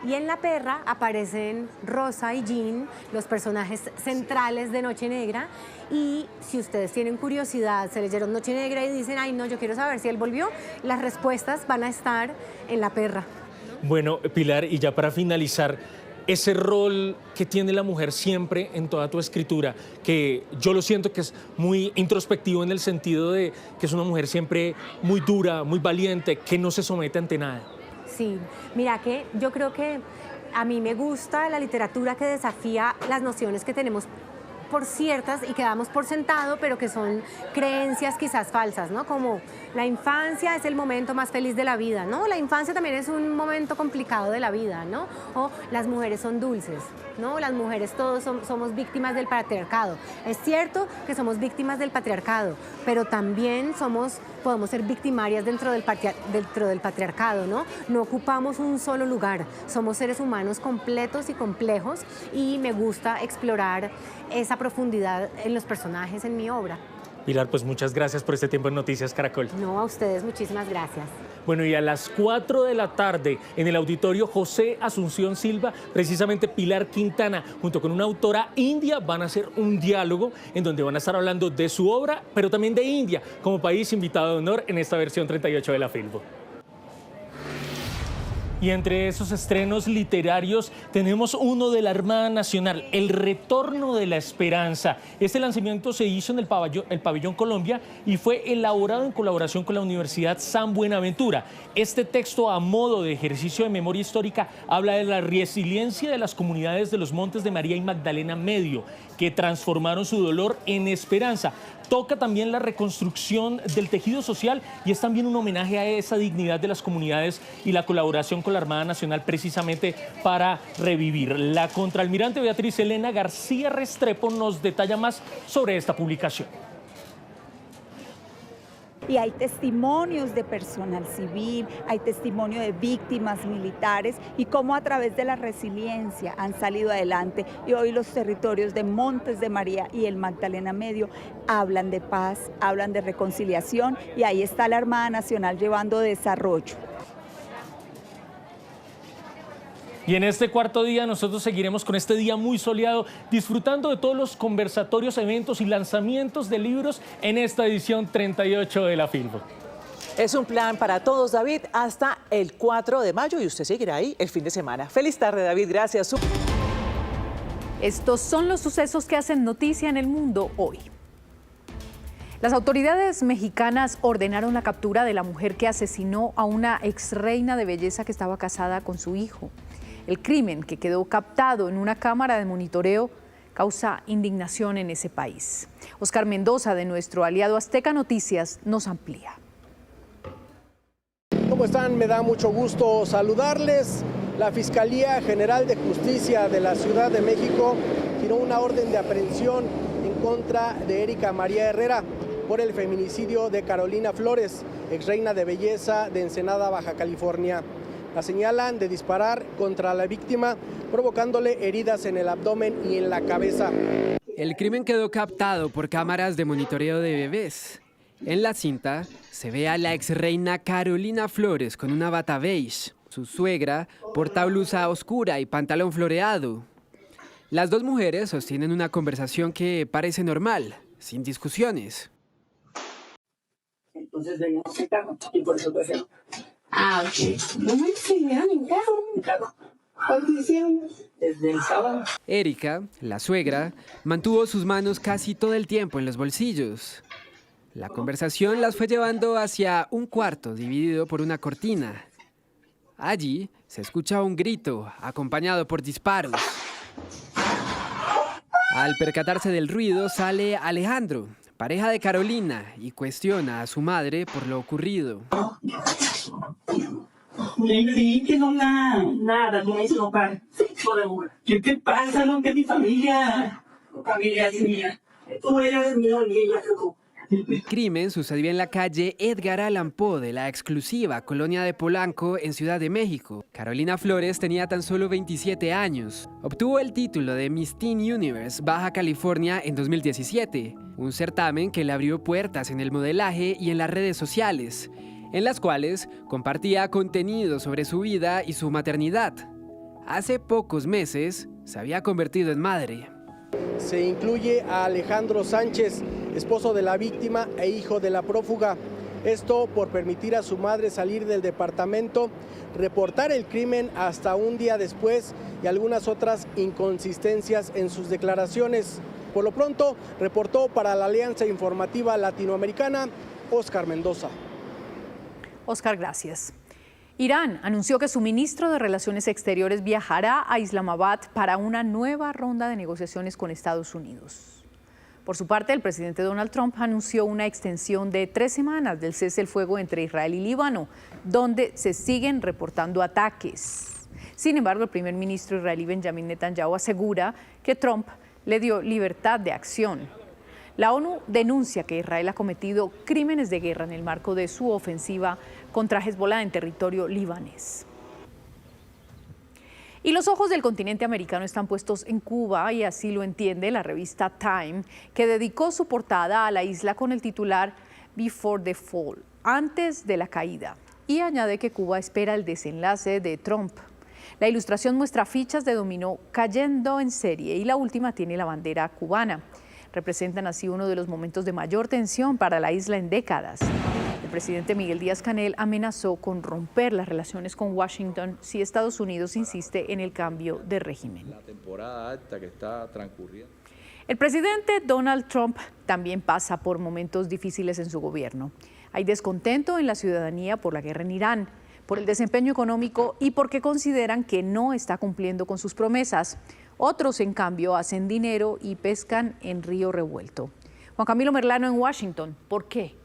y en La Perra aparecen Rosa y Jean, los personajes centrales de Noche Negra, y si ustedes tienen curiosidad, se leyeron Noche Negra y dicen, ay no, yo quiero saber si él volvió, las respuestas van a estar en La Perra. Bueno, Pilar, y ya para finalizar, ese rol que tiene la mujer siempre en toda tu escritura, que yo lo siento que es muy introspectivo en el sentido de que es una mujer siempre muy dura, muy valiente, que no se somete ante nada. Sí, mira que yo creo que a mí me gusta la literatura que desafía las nociones que tenemos por ciertas y que damos por sentado, pero que son creencias quizás falsas, ¿no? Como la infancia es el momento más feliz de la vida, ¿no? La infancia también es un momento complicado de la vida, ¿no? O las mujeres son dulces, ¿no? Las mujeres todos somos víctimas del patriarcado. Es cierto que somos víctimas del patriarcado, pero también podemos ser victimarias dentro del patriarcado, ¿no? No ocupamos un solo lugar, somos seres humanos completos y complejos, y me gusta explorar esa profundidad en los personajes en mi obra. Pilar, pues muchas gracias por este tiempo en Noticias Caracol. No, a ustedes muchísimas gracias. Bueno, y a las 4 de la tarde en el auditorio José Asunción Silva, precisamente Pilar Quintana, junto con una autora india, van a hacer un diálogo en donde van a estar hablando de su obra, pero también de India, como país invitado de honor en esta versión 38 de la Filbo. Y entre esos estrenos literarios tenemos uno de la Armada Nacional, El Retorno de la Esperanza. Este lanzamiento se hizo en el Pabellón Colombia y fue elaborado en colaboración con la Universidad San Buenaventura. Este texto, a modo de ejercicio de memoria histórica, habla de la resiliencia de las comunidades de los Montes de María y Magdalena Medio, que transformaron su dolor en esperanza. Toca también la reconstrucción del tejido social y es también un homenaje a esa dignidad de las comunidades y la colaboración con la Armada Nacional precisamente para revivir. La contraalmirante Beatriz Elena García Restrepo nos detalla más sobre esta publicación. Y hay testimonios de personal civil, hay testimonio de víctimas militares y cómo a través de la resiliencia han salido adelante, y hoy los territorios de Montes de María y el Magdalena Medio hablan de paz, hablan de reconciliación, y ahí está la Armada Nacional llevando desarrollo. Y en este cuarto día nosotros seguiremos con este día muy soleado, disfrutando de todos los conversatorios, eventos y lanzamientos de libros en esta edición 38 de la Filbo. Es un plan para todos, David, hasta el 4 de mayo y usted seguirá ahí el fin de semana. Feliz tarde, David, gracias. Estos son los sucesos que hacen noticia en el mundo hoy. Las autoridades mexicanas ordenaron la captura de la mujer que asesinó a una exreina de belleza que estaba casada con su hijo. El crimen, que quedó captado en una cámara de monitoreo, causa indignación en ese país. Oscar Mendoza, de nuestro aliado Azteca Noticias, nos amplía. ¿Cómo están? Me da mucho gusto saludarles. La Fiscalía General de Justicia de la Ciudad de México giró una orden de aprehensión en contra de Erika María Herrera por el feminicidio de Carolina Flores, exreina de belleza de Ensenada, Baja California. La señalan de disparar contra la víctima, provocándole heridas en el abdomen y en la cabeza. El crimen quedó captado por cámaras de monitoreo de bebés. En la cinta se ve a la exreina Carolina Flores con una bata beige. Su suegra porta blusa oscura y pantalón floreado. Las dos mujeres sostienen una conversación que parece normal, sin discusiones. Entonces veníamos en carro y por eso te hacemos. Ah, ok. No me enseñaron en carro. ¿Cuánto hicieron? Desde el sábado. Erika, la suegra, mantuvo sus manos casi todo el tiempo en los bolsillos. La conversación las fue llevando hacia un cuarto dividido por una cortina. Allí se escucha un grito, acompañado por disparos. Al percatarse del ruido, sale Alejandro, pareja de Carolina, y cuestiona a su madre por lo ocurrido. Le dije no nada, no hizo par. ¿Qué te pasa? No, que mi familia es mía. Tú eres mío y ella tú. El crimen sucedió en la calle Edgar Allan Poe de la exclusiva colonia de Polanco en Ciudad de México. Carolina Flores tenía tan solo 27 años. Obtuvo el título de Miss Teen Universe Baja California en 2017, un certamen que le abrió puertas en el modelaje y en las redes sociales, en las cuales compartía contenido sobre su vida y su maternidad. Hace pocos meses se había convertido en madre. Se incluye a Alejandro Sánchez, esposo de la víctima e hijo de la prófuga. Esto por permitir a su madre salir del departamento, reportar el crimen hasta un día después y algunas otras inconsistencias en sus declaraciones. Por lo pronto, reportó para la Alianza Informativa Latinoamericana, Oscar Mendoza. Oscar, gracias. Irán anunció que su ministro de Relaciones Exteriores viajará a Islamabad para una nueva ronda de negociaciones con Estados Unidos. Por su parte, el presidente Donald Trump anunció una extensión de 3 semanas del cese el fuego entre Israel y Líbano, donde se siguen reportando ataques. Sin embargo, el primer ministro israelí Benjamin Netanyahu asegura que Trump le dio libertad de acción. La ONU denuncia que Israel ha cometido crímenes de guerra en el marco de su ofensiva contra Hezbollah en territorio libanés. Y los ojos del continente americano están puestos en Cuba, y así lo entiende la revista Time, que dedicó su portada a la isla con el titular Before the Fall, antes de la caída, y añade que Cuba espera el desenlace de Trump. La ilustración muestra fichas de dominó cayendo en serie y la última tiene la bandera cubana. Representan así uno de los momentos de mayor tensión para la isla en décadas. El presidente Miguel Díaz-Canel amenazó con romper las relaciones con Washington si Estados Unidos insiste en el cambio de régimen. La temporada alta que está transcurriendo. El presidente Donald Trump también pasa por momentos difíciles en su gobierno. Hay descontento en la ciudadanía por la guerra en Irán, por el desempeño económico y porque consideran que no está cumpliendo con sus promesas. Otros, en cambio, hacen dinero y pescan en río revuelto. Juan Camilo Merlano en Washington, ¿por qué?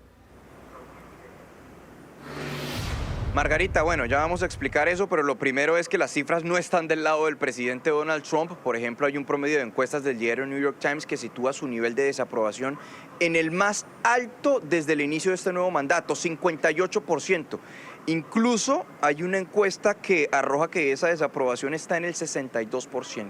Margarita, bueno, ya vamos a explicar eso, pero lo primero es que las cifras no están del lado del presidente Donald Trump. Por ejemplo, hay un promedio de encuestas del diario New York Times que sitúa su nivel de desaprobación en el más alto desde el inicio de este nuevo mandato, 58%. Incluso hay una encuesta que arroja que esa desaprobación está en el 62%.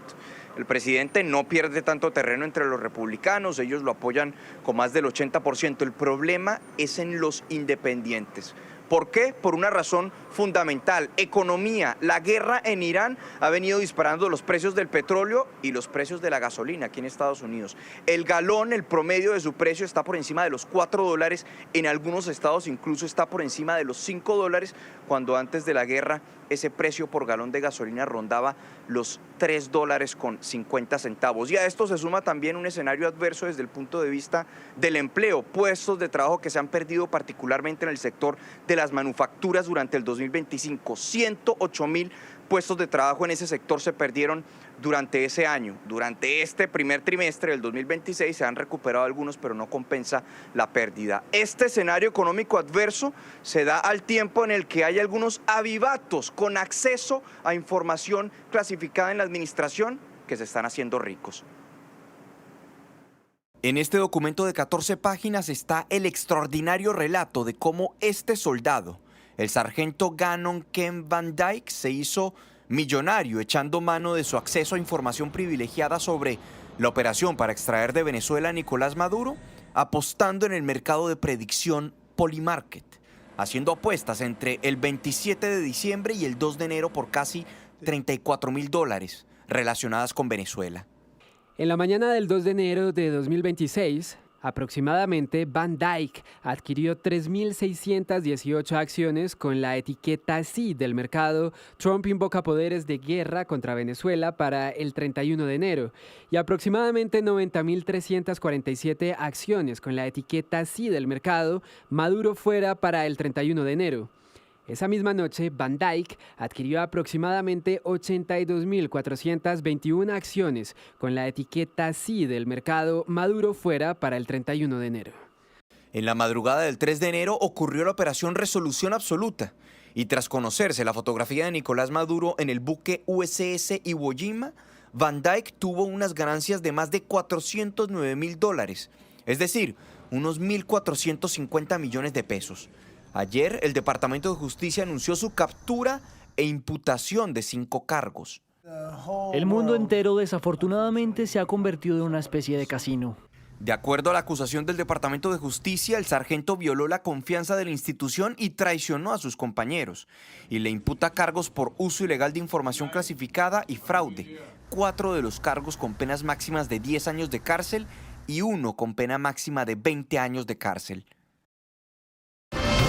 El presidente no pierde tanto terreno entre los republicanos, ellos lo apoyan con más del 80%. El problema es en los independientes. ¿Por qué? Por una razón fundamental, economía. La guerra en Irán ha venido disparando los precios del petróleo y los precios de la gasolina aquí en Estados Unidos. El galón, el promedio de su precio está por encima de los $4, en algunos estados incluso está por encima de los $5, cuando antes de la guerra ese precio por galón de gasolina rondaba los $3.50. Y a esto se suma también un escenario adverso desde el punto de vista del empleo, puestos de trabajo que se han perdido particularmente en el sector de las manufacturas durante el 2025. 108.000 puestos de trabajo en ese sector se perdieron durante ese año. Durante este primer trimestre del 2026 se han recuperado algunos, pero no compensa la pérdida. Este escenario económico adverso se da al tiempo en el que hay algunos avivatos con acceso a información clasificada en la administración que se están haciendo ricos. En este documento de 14 páginas está el extraordinario relato de cómo este soldado, el sargento Gannon Ken Van Dyke, se hizo millonario echando mano de su acceso a información privilegiada sobre la operación para extraer de Venezuela a Nicolás Maduro, apostando en el mercado de predicción Polymarket, haciendo apuestas entre el 27 de diciembre y el 2 de enero por casi $34.000 relacionadas con Venezuela. En la mañana del 2 de enero de 2026, aproximadamente, Van Dyke adquirió 3.618 acciones con la etiqueta sí del mercado Trump invoca poderes de guerra contra Venezuela para el 31 de enero y aproximadamente 90.347 acciones con la etiqueta sí del mercado Maduro fuera para el 31 de enero. Esa misma noche, Van Dyke adquirió aproximadamente 82.421 acciones con la etiqueta sí del mercado Maduro fuera para el 31 de enero. En la madrugada del 3 de enero ocurrió la operación Resolución Absoluta y tras conocerse la fotografía de Nicolás Maduro en el buque USS Iwo Jima, Van Dyke tuvo unas ganancias de más de $409.000, es decir, unos 1.450 millones de pesos. Ayer, el Departamento de Justicia anunció su captura e imputación de 5 cargos. El mundo entero, desafortunadamente, se ha convertido en una especie de casino. De acuerdo a la acusación del Departamento de Justicia, el sargento violó la confianza de la institución y traicionó a sus compañeros. Y le imputa cargos por uso ilegal de información clasificada y fraude. 4 de los cargos con penas máximas de 10 años de cárcel y 1 con pena máxima de 20 años de cárcel.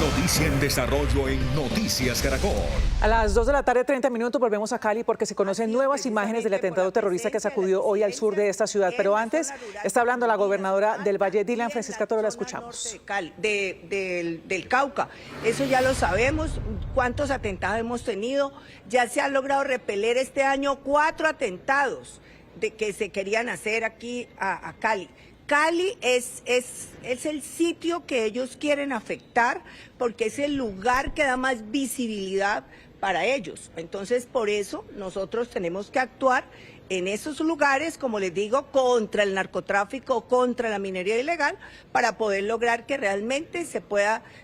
Noticia en desarrollo en Noticias Caracol. A las 2 de la tarde, 30 minutos, volvemos a Cali porque se conocen nuevas imágenes del atentado terrorista que sacudió hoy al sur de esta ciudad. Pero antes está hablando la gobernadora del Valle, Dylan Francisca Toro, la escuchamos. Del Cauca, eso ya lo sabemos, cuántos atentados hemos tenido. Ya se han logrado repeler este año 4 atentados que se querían hacer aquí a Cali. Cali es el sitio que ellos quieren afectar porque es el lugar que da más visibilidad para ellos. Entonces, por eso nosotros tenemos que actuar en esos lugares, como les digo, contra el narcotráfico, contra la minería ilegal, para poder lograr que realmente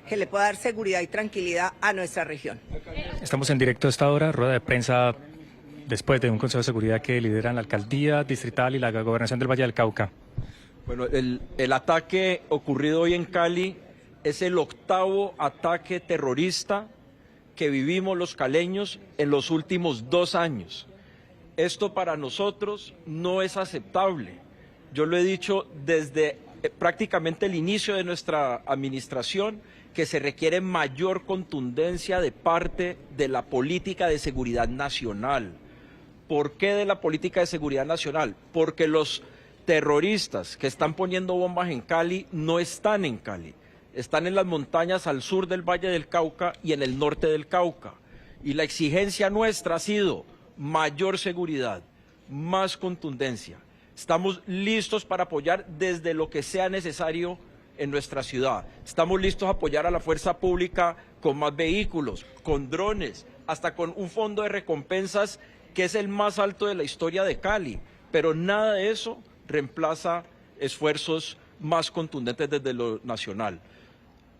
que le pueda dar seguridad y tranquilidad a nuestra región. Estamos en directo a esta hora, rueda de prensa después de un Consejo de Seguridad que lideran la Alcaldía Distrital y la Gobernación del Valle del Cauca. Bueno, el ataque ocurrido hoy en Cali es el 8º ataque terrorista que vivimos los caleños en los últimos 2 años. Esto para nosotros no es aceptable. Yo lo he dicho desde prácticamente el inicio de nuestra administración, que se requiere mayor contundencia de parte de la política de seguridad nacional. ¿Por qué de la política de seguridad nacional? Porque los terroristas que están poniendo bombas en Cali no están en Cali, están en las montañas al sur del Valle del Cauca y en el norte del Cauca. Y la exigencia nuestra ha sido mayor seguridad, más contundencia. Estamos listos para apoyar desde lo que sea necesario en nuestra ciudad. Estamos listos a apoyar a la fuerza pública con más vehículos, con drones, hasta con un fondo de recompensas que es el más alto de la historia de Cali. Pero nada de eso reemplaza esfuerzos más contundentes desde lo nacional.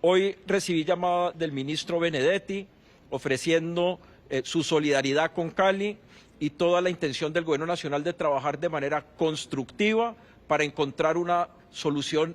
Hoy recibí llamada del ministro Benedetti ofreciendo su solidaridad con Cali y toda la intención del Gobierno Nacional de trabajar de manera constructiva para encontrar una solución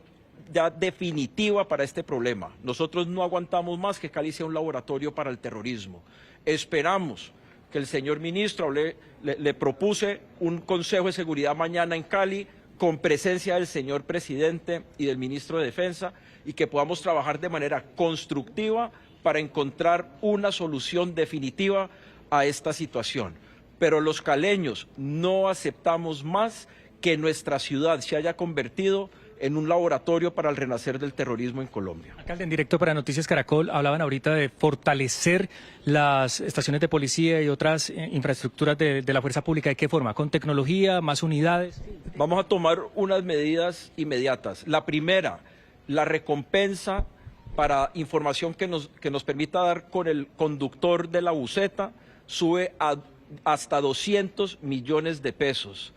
ya definitiva para este problema. Nosotros no aguantamos más que Cali sea un laboratorio para el terrorismo. Esperamos que el señor ministro le propuse un Consejo de Seguridad mañana en Cali con presencia del señor presidente y del ministro de Defensa y que podamos trabajar de manera constructiva para encontrar una solución definitiva a esta situación. Pero los caleños no aceptamos más que nuestra ciudad se haya convertido en un laboratorio para el renacer del terrorismo en Colombia. Alcalde, en directo para Noticias Caracol, hablaban ahorita de fortalecer las estaciones de policía y otras infraestructuras de la fuerza pública. ¿De qué forma? ¿Con tecnología, más unidades? Vamos a tomar unas medidas inmediatas. La primera, la recompensa para información que nos permita dar con el conductor de la buseta sube a hasta 200 millones de pesos.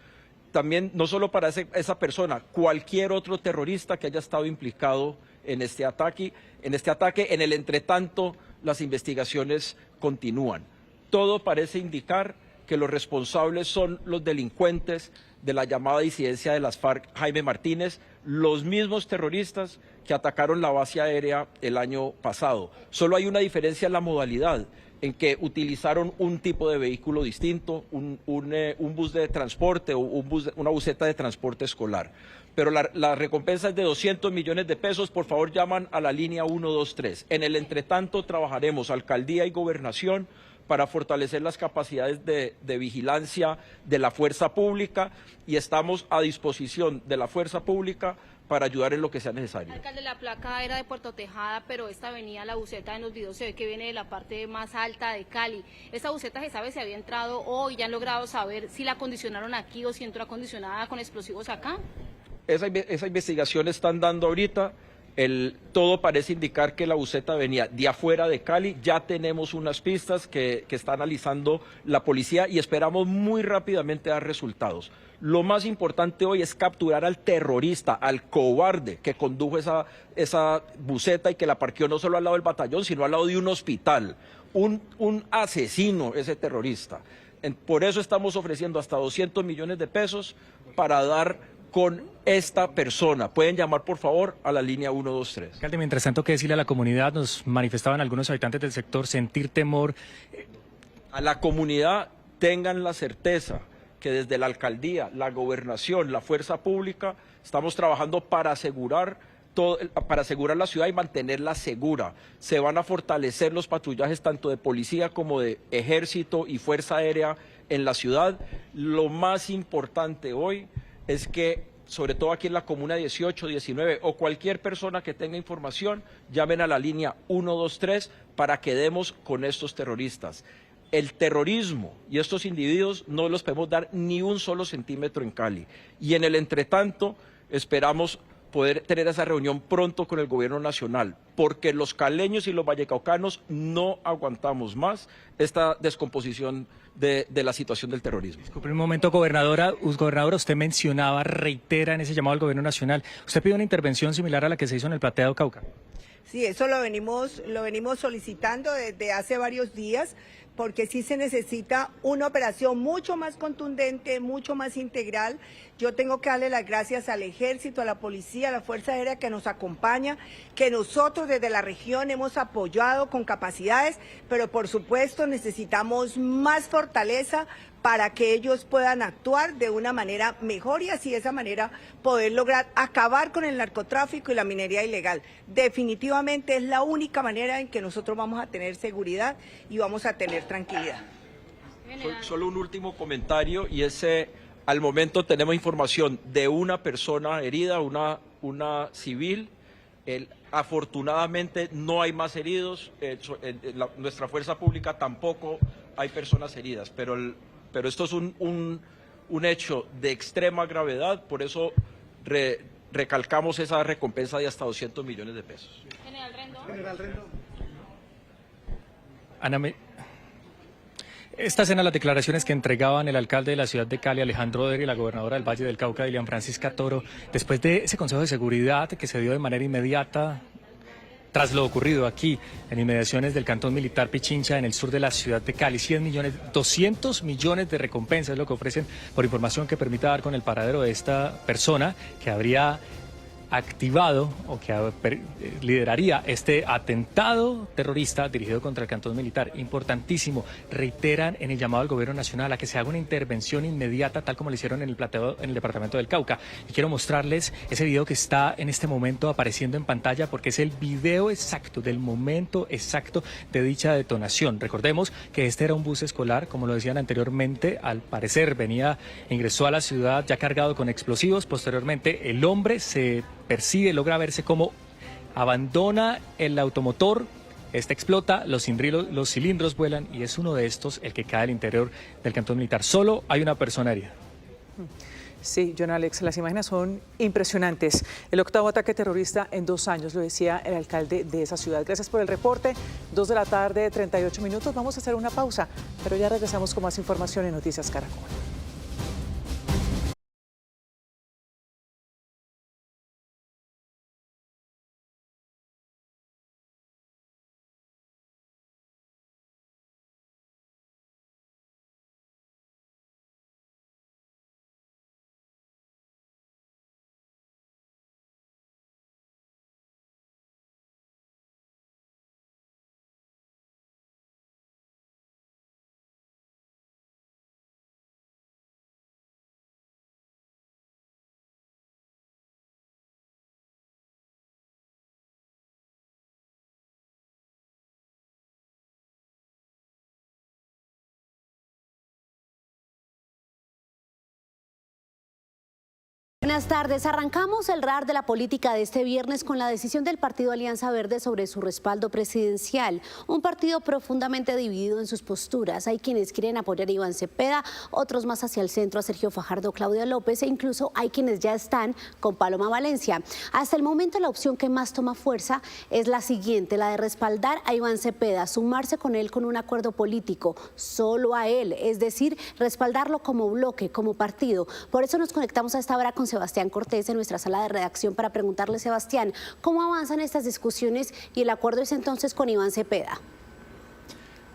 También, no solo para esa persona, cualquier otro terrorista que haya estado implicado en este ataque. En el entretanto, las investigaciones continúan. Todo parece indicar que los responsables son los delincuentes de la llamada disidencia de las FARC, Jaime Martínez, los mismos terroristas que atacaron la base aérea el año pasado. Solo hay una diferencia en la modalidad, en que utilizaron un tipo de vehículo distinto, un bus de transporte o una buseta de transporte escolar. Pero la recompensa es de 200 millones de pesos. Por favor, llaman a la línea 123. En el entretanto, trabajaremos alcaldía y gobernación para fortalecer las capacidades de vigilancia de la fuerza pública y estamos a disposición de la fuerza pública para ayudar en lo que sea necesario. Alcalde, la placa era de Puerto Tejada, pero esta avenida, la buseta, en los videos se ve que viene de la parte más alta de Cali. ¿Esta buseta se sabe si había entrado hoy? ¿Ya han logrado saber si la acondicionaron aquí o si entró acondicionada con explosivos acá? Esa investigación están dando ahorita. Todo parece indicar que la buseta venía de afuera de Cali. Ya tenemos unas pistas que está analizando la policía y esperamos muy rápidamente dar resultados. Lo más importante hoy es capturar al terrorista, al cobarde que condujo esa buseta y que la parqueó no solo al lado del batallón, sino al lado de un hospital. Un asesino, ese terrorista. Por eso estamos ofreciendo hasta 200 millones de pesos para dar con esta persona. Pueden llamar, por favor, a la línea 123. Alcalde, mientras tanto, ¿qué decirle a la comunidad? Nos manifestaban algunos habitantes del sector sentir temor. A la comunidad, tengan la certeza que desde la alcaldía, la gobernación, la fuerza pública, estamos trabajando para asegurar la ciudad y mantenerla segura. Se van a fortalecer los patrullajes tanto de policía como de ejército y fuerza aérea en la ciudad. Lo más importante hoy es que, sobre todo aquí en la comuna 18, 19 o cualquier persona que tenga información, llamen a la línea 123 para que demos con estos terroristas. El terrorismo y estos individuos no los podemos dar ni un solo centímetro en Cali. Y en el entretanto esperamos poder tener esa reunión pronto con el gobierno nacional, porque los caleños y los vallecaucanos no aguantamos más esta descomposición de la situación del terrorismo. Disculpe un momento, gobernadora, usted reitera en ese llamado al gobierno nacional. Usted pide una intervención similar a la que se hizo en el Plateado Cauca. Sí, eso lo venimos solicitando desde hace varios días, porque sí se necesita una operación mucho más contundente, mucho más integral. Yo tengo que darle las gracias al Ejército, a la Policía, a la Fuerza Aérea que nos acompaña, que nosotros desde la región hemos apoyado con capacidades, pero por supuesto necesitamos más fortaleza para que ellos puedan actuar de una manera mejor y así de esa manera poder lograr acabar con el narcotráfico y la minería ilegal. Definitivamente es la única manera en que nosotros vamos a tener seguridad y vamos a tener tranquilidad. Solo un último comentario y al momento tenemos información de una persona herida, una civil. Afortunadamente no hay más heridos, nuestra fuerza pública tampoco hay personas heridas, pero esto es un hecho de extrema gravedad, por eso recalcamos esa recompensa de hasta 200 millones de pesos. General Rendón. Estas eran las declaraciones que entregaban el alcalde de la ciudad de Cali, Alejandro Oder, y la gobernadora del Valle del Cauca, Dilian Francisca Toro, después de ese Consejo de Seguridad que se dio de manera inmediata tras lo ocurrido aquí en inmediaciones del Cantón Militar Pichincha en el sur de la ciudad de Cali. 200 millones de recompensa es lo que ofrecen por información que permita dar con el paradero de esta persona que habría activado o que lideraría este atentado terrorista dirigido contra el cantón militar. Importantísimo, reiteran en el llamado al gobierno nacional a que se haga una intervención inmediata, tal como lo hicieron en el departamento del Cauca. Y quiero mostrarles ese video que está en este momento apareciendo en pantalla, porque es el video exacto del momento exacto de dicha detonación. Recordemos que este era un bus escolar, como lo decían anteriormente, al parecer ingresó a la ciudad ya cargado con explosivos. Posteriormente el hombre se percibe, logra verse cómo abandona el automotor, este explota, los cilindros vuelan y es uno de estos el que cae al interior del cantón militar. Solo hay una persona herida. Sí, John Alex, las imágenes son impresionantes. El 8º ataque terrorista en 2 años, lo decía el alcalde de esa ciudad. Gracias por el reporte. 2 de la tarde, 38 minutos. Vamos a hacer una pausa, pero ya regresamos con más información en Noticias Caracol. Buenas tardes. Arrancamos el radar de la política de este viernes con la decisión del partido Alianza Verde sobre su respaldo presidencial. Un partido profundamente dividido en sus posturas. Hay quienes quieren apoyar a Iván Cepeda, otros más hacia el centro a Sergio Fajardo, Claudia López e incluso hay quienes ya están con Paloma Valencia. Hasta el momento la opción que más toma fuerza es la siguiente, la de respaldar a Iván Cepeda, sumarse con él con un acuerdo político, solo a él, es decir, respaldarlo como bloque, como partido. Por eso nos conectamos a esta hora con Sebastián Cortés en nuestra sala de redacción para preguntarle, Sebastián, ¿cómo avanzan estas discusiones y el acuerdo es entonces con Iván Cepeda?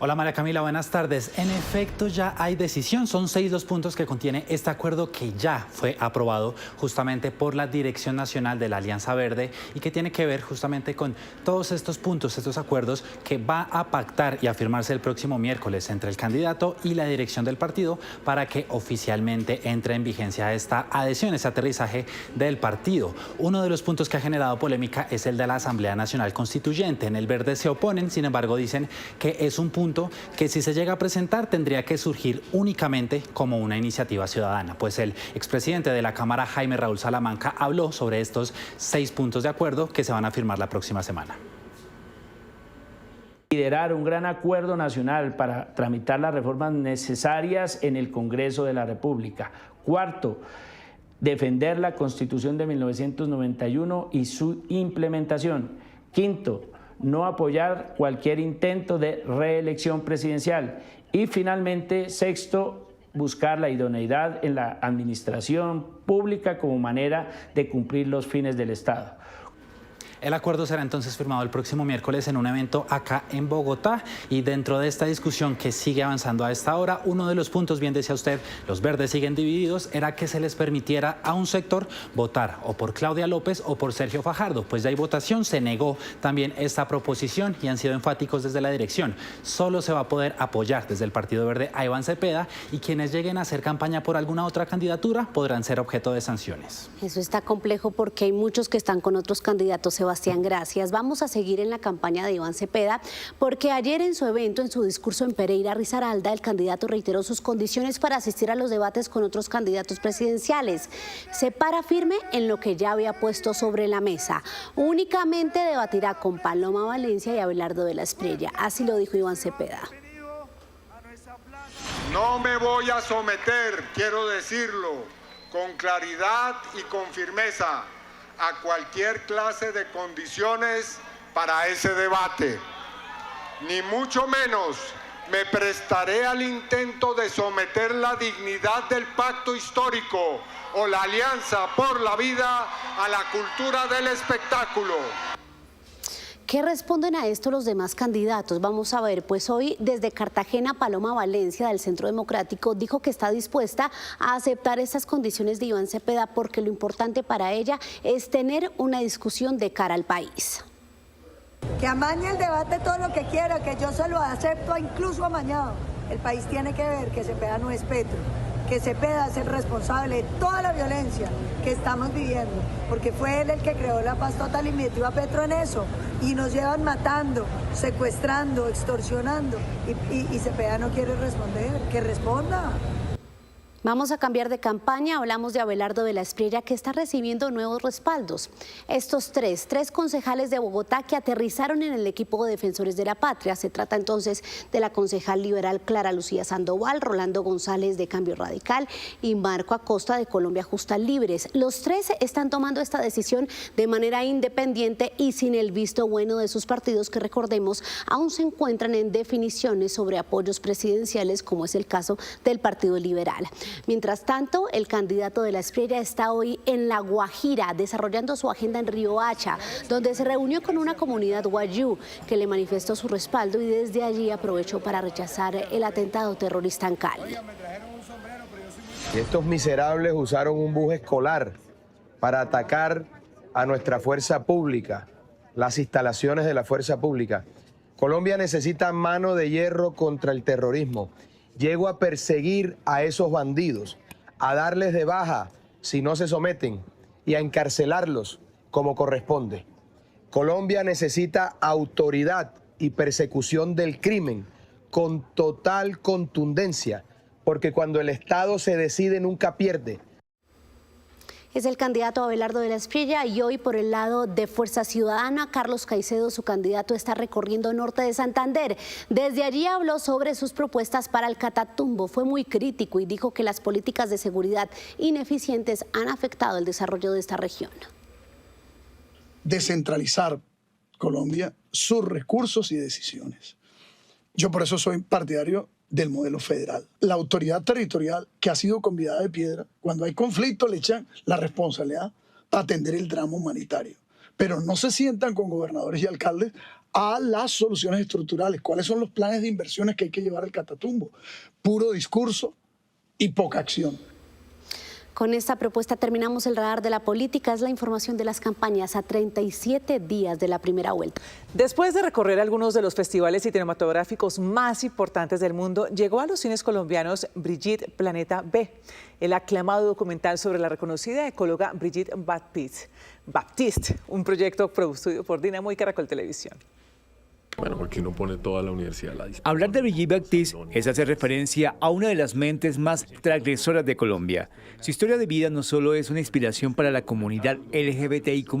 Hola María Camila, buenas tardes. En efecto, ya hay decisión. Son 6 los puntos que contiene este acuerdo que ya fue aprobado justamente por la Dirección Nacional de la Alianza Verde y que tiene que ver justamente con todos estos puntos, estos acuerdos que va a pactar y a firmarse el próximo miércoles entre el candidato y la dirección del partido para que oficialmente entre en vigencia esta adhesión, este aterrizaje del partido. Uno de los puntos que ha generado polémica es el de la Asamblea Nacional Constituyente. En el Verde se oponen, sin embargo dicen que es un punto que si se llega a presentar tendría que surgir únicamente como una iniciativa ciudadana. Pues el expresidente de la Cámara, Jaime Raúl Salamanca, habló sobre estos 6 puntos de acuerdo que se van a firmar la próxima semana. Liderar un gran acuerdo nacional para tramitar las reformas necesarias en el Congreso de la República. Cuarto, defender la Constitución de 1991 y su implementación. Quinto, no apoyar cualquier intento de reelección presidencial. Y finalmente, sexto, buscar la idoneidad en la administración pública como manera de cumplir los fines del Estado. El acuerdo será entonces firmado el próximo miércoles en un evento acá en Bogotá y dentro de esta discusión que sigue avanzando a esta hora, uno de los puntos, bien decía usted, los verdes siguen divididos, era que se les permitiera a un sector votar o por Claudia López o por Sergio Fajardo. Pues ya hay votación, se negó también esta proposición y han sido enfáticos desde la dirección. Solo se va a poder apoyar desde el Partido Verde a Iván Cepeda y quienes lleguen a hacer campaña por alguna otra candidatura podrán ser objeto de sanciones. Eso está complejo porque hay muchos que están con otros candidatos. Sebastián, gracias. Vamos a seguir en la campaña de Iván Cepeda porque ayer en su evento, en su discurso en Pereira, Risaralda, el candidato reiteró sus condiciones para asistir a los debates con otros candidatos presidenciales. Se para firme en lo que ya había puesto sobre la mesa. Únicamente debatirá con Paloma Valencia y Abelardo de la Espriella. Así lo dijo Iván Cepeda. No me voy a someter, quiero decirlo, con claridad y con firmeza a cualquier clase de condiciones para ese debate. Ni mucho menos me prestaré al intento de someter la dignidad del pacto histórico o la alianza por la vida a la cultura del espectáculo. ¿Qué responden a esto los demás candidatos? Vamos a ver, pues hoy desde Cartagena, Paloma Valencia del Centro Democrático dijo que está dispuesta a aceptar estas condiciones de Iván Cepeda porque lo importante para ella es tener una discusión de cara al país. Que amañe el debate todo lo que quiera, que yo se lo acepto incluso amañado. El país tiene que ver que Cepeda no es Petro, que Cepeda es el responsable de toda la violencia que estamos viviendo, porque fue él el que creó la paz total y metió a Petro en eso, y nos llevan matando, secuestrando, extorsionando, y Cepeda no quiere responder, que responda. Vamos a cambiar de campaña, hablamos de Abelardo de la Espriella que está recibiendo nuevos respaldos. Estos tres concejales de Bogotá que aterrizaron en el equipo de Defensores de la Patria. Se trata entonces de la concejal liberal Clara Lucía Sandoval, Rolando González de Cambio Radical y Marco Acosta de Colombia Justa Libres. Los tres están tomando esta decisión de manera independiente y sin el visto bueno de sus partidos que, recordemos, aún se encuentran en definiciones sobre apoyos presidenciales, como es el caso del Partido Liberal. Mientras tanto, el candidato de la Espriella está hoy en La Guajira, desarrollando su agenda en Riohacha, donde se reunió con una comunidad guayú que le manifestó su respaldo y desde allí aprovechó para rechazar el atentado terrorista en Cali. Estos miserables usaron un bus escolar para atacar a nuestra fuerza pública, las instalaciones de la fuerza pública. Colombia necesita mano de hierro contra el terrorismo. Llego a perseguir a esos bandidos, a darles de baja si no se someten y a encarcelarlos como corresponde. Colombia necesita autoridad y persecución del crimen con total contundencia, porque cuando el Estado se decide nunca pierde. Es el candidato Abelardo de la Espriella y hoy por el lado de Fuerza Ciudadana, Carlos Caicedo, su candidato, está recorriendo norte de Santander. Desde allí habló sobre sus propuestas para el Catatumbo. Fue muy crítico y dijo que las políticas de seguridad ineficientes han afectado el desarrollo de esta región. Descentralizar Colombia, sus recursos y decisiones. Yo por eso soy partidario del modelo federal. La autoridad territorial que ha sido convidada de piedra, cuando hay conflicto le echan la responsabilidad para atender el drama humanitario. Pero no se sientan con gobernadores y alcaldes a las soluciones estructurales. ¿Cuáles son los planes de inversiones que hay que llevar al Catatumbo? Puro discurso y poca acción. Con esta propuesta terminamos el radar de la política. Es la información de las campañas a 37 días de la primera vuelta. Después de recorrer algunos de los festivales cinematográficos más importantes del mundo, llegó a los cines colombianos Brigitte Planeta B, el aclamado documental sobre la reconocida ecóloga Brigitte Baptiste, un proyecto producido por Dinamo y Caracol Televisión. Bueno, porque uno pone toda la universidad a la disposición. Hablar de Brigitte Baptiste es hacer referencia a una de las mentes más transgresoras de Colombia. Su historia de vida no solo es una inspiración para la comunidad LGBTIQ+,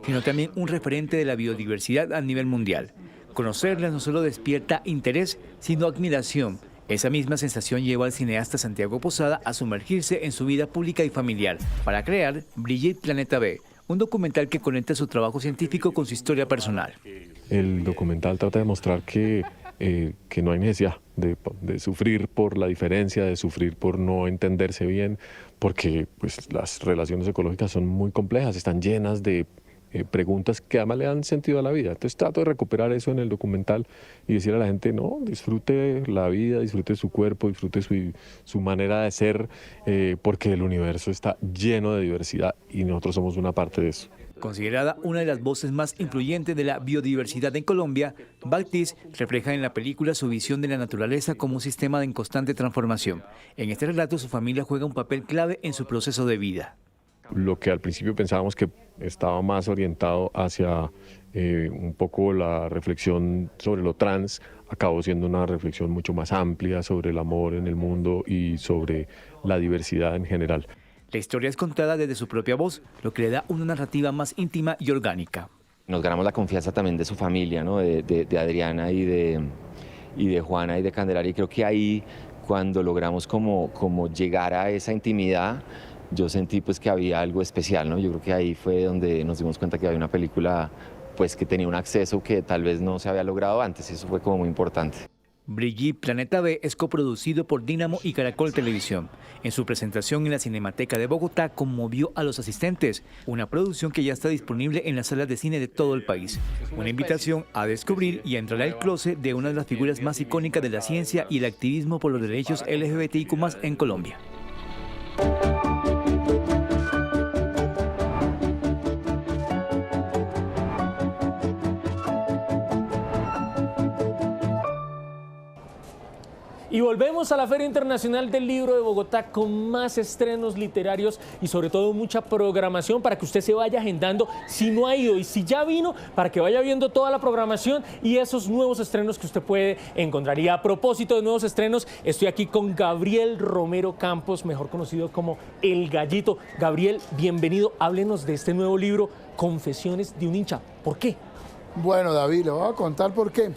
sino también un referente de la biodiversidad a nivel mundial. Conocerla no solo despierta interés, sino admiración. Esa misma sensación lleva al cineasta Santiago Posada a sumergirse en su vida pública y familiar para crear Brigitte Planeta B, un documental que conecta su trabajo científico con su historia personal. El documental trata de mostrar que no hay necesidad de sufrir por la diferencia, de sufrir por no entenderse bien, porque pues, las relaciones ecológicas son muy complejas, están llenas de preguntas que además le dan sentido a la vida. Entonces trato de recuperar eso en el documental y decir a la gente, no, disfrute la vida, disfrute su cuerpo, disfrute su manera de ser, porque el universo está lleno de diversidad y nosotros somos una parte de eso. Considerada una de las voces más influyentes de la biodiversidad en Colombia, Baptiste refleja en la película su visión de la naturaleza como un sistema en constante transformación. En este relato su familia juega un papel clave en su proceso de vida. Lo que al principio pensábamos que estaba más orientado hacia un poco la reflexión sobre lo trans, acabó siendo una reflexión mucho más amplia sobre el amor en el mundo y sobre la diversidad en general. La historia es contada desde su propia voz, lo que le da una narrativa más íntima y orgánica. Nos ganamos la confianza también de su familia, ¿no? de Adriana y de Juana y de Candelaria, y creo que ahí cuando logramos como llegar a esa intimidad, yo sentí pues que había algo especial, ¿no? Yo creo que ahí fue donde nos dimos cuenta que había una película pues que tenía un acceso que tal vez no se había logrado antes, eso fue como muy importante. Brigitte Planeta B es coproducido por Dínamo y Caracol Televisión. En su presentación en la Cinemateca de Bogotá conmovió a los asistentes, una producción que ya está disponible en las salas de cine de todo el país. Una invitación a descubrir y a entrar al closet de una de las figuras más icónicas de la ciencia y el activismo por los derechos LGBTIQ+ en Colombia. Y volvemos a la Feria Internacional del Libro de Bogotá con más estrenos literarios y sobre todo mucha programación para que usted se vaya agendando si no ha ido, y si ya vino, para que vaya viendo toda la programación y esos nuevos estrenos que usted puede encontrar. Y a propósito de nuevos estrenos, estoy aquí con Gabriel Romero Campos, mejor conocido como El Gallito. Gabriel, bienvenido. Háblenos de este nuevo libro, Confesiones de un hincha. ¿Por qué? Bueno, David, le voy a contar por qué.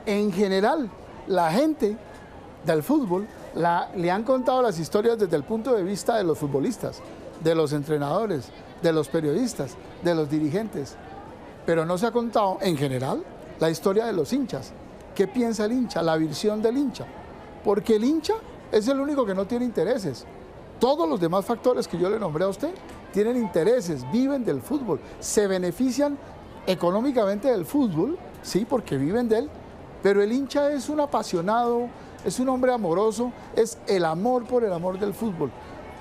En general, la gente del fútbol le han contado las historias desde el punto de vista de los futbolistas, de los entrenadores, de los periodistas, de los dirigentes, pero no se ha contado en general la historia de los hinchas. ¿Qué piensa el hincha? La visión del hincha. Porque el hincha es el único que no tiene intereses. Todos los demás factores que yo le nombré a usted tienen intereses, viven del fútbol, se benefician económicamente del fútbol, sí, porque viven de él, pero el hincha es un apasionado, es un hombre amoroso, es el amor por el amor del fútbol.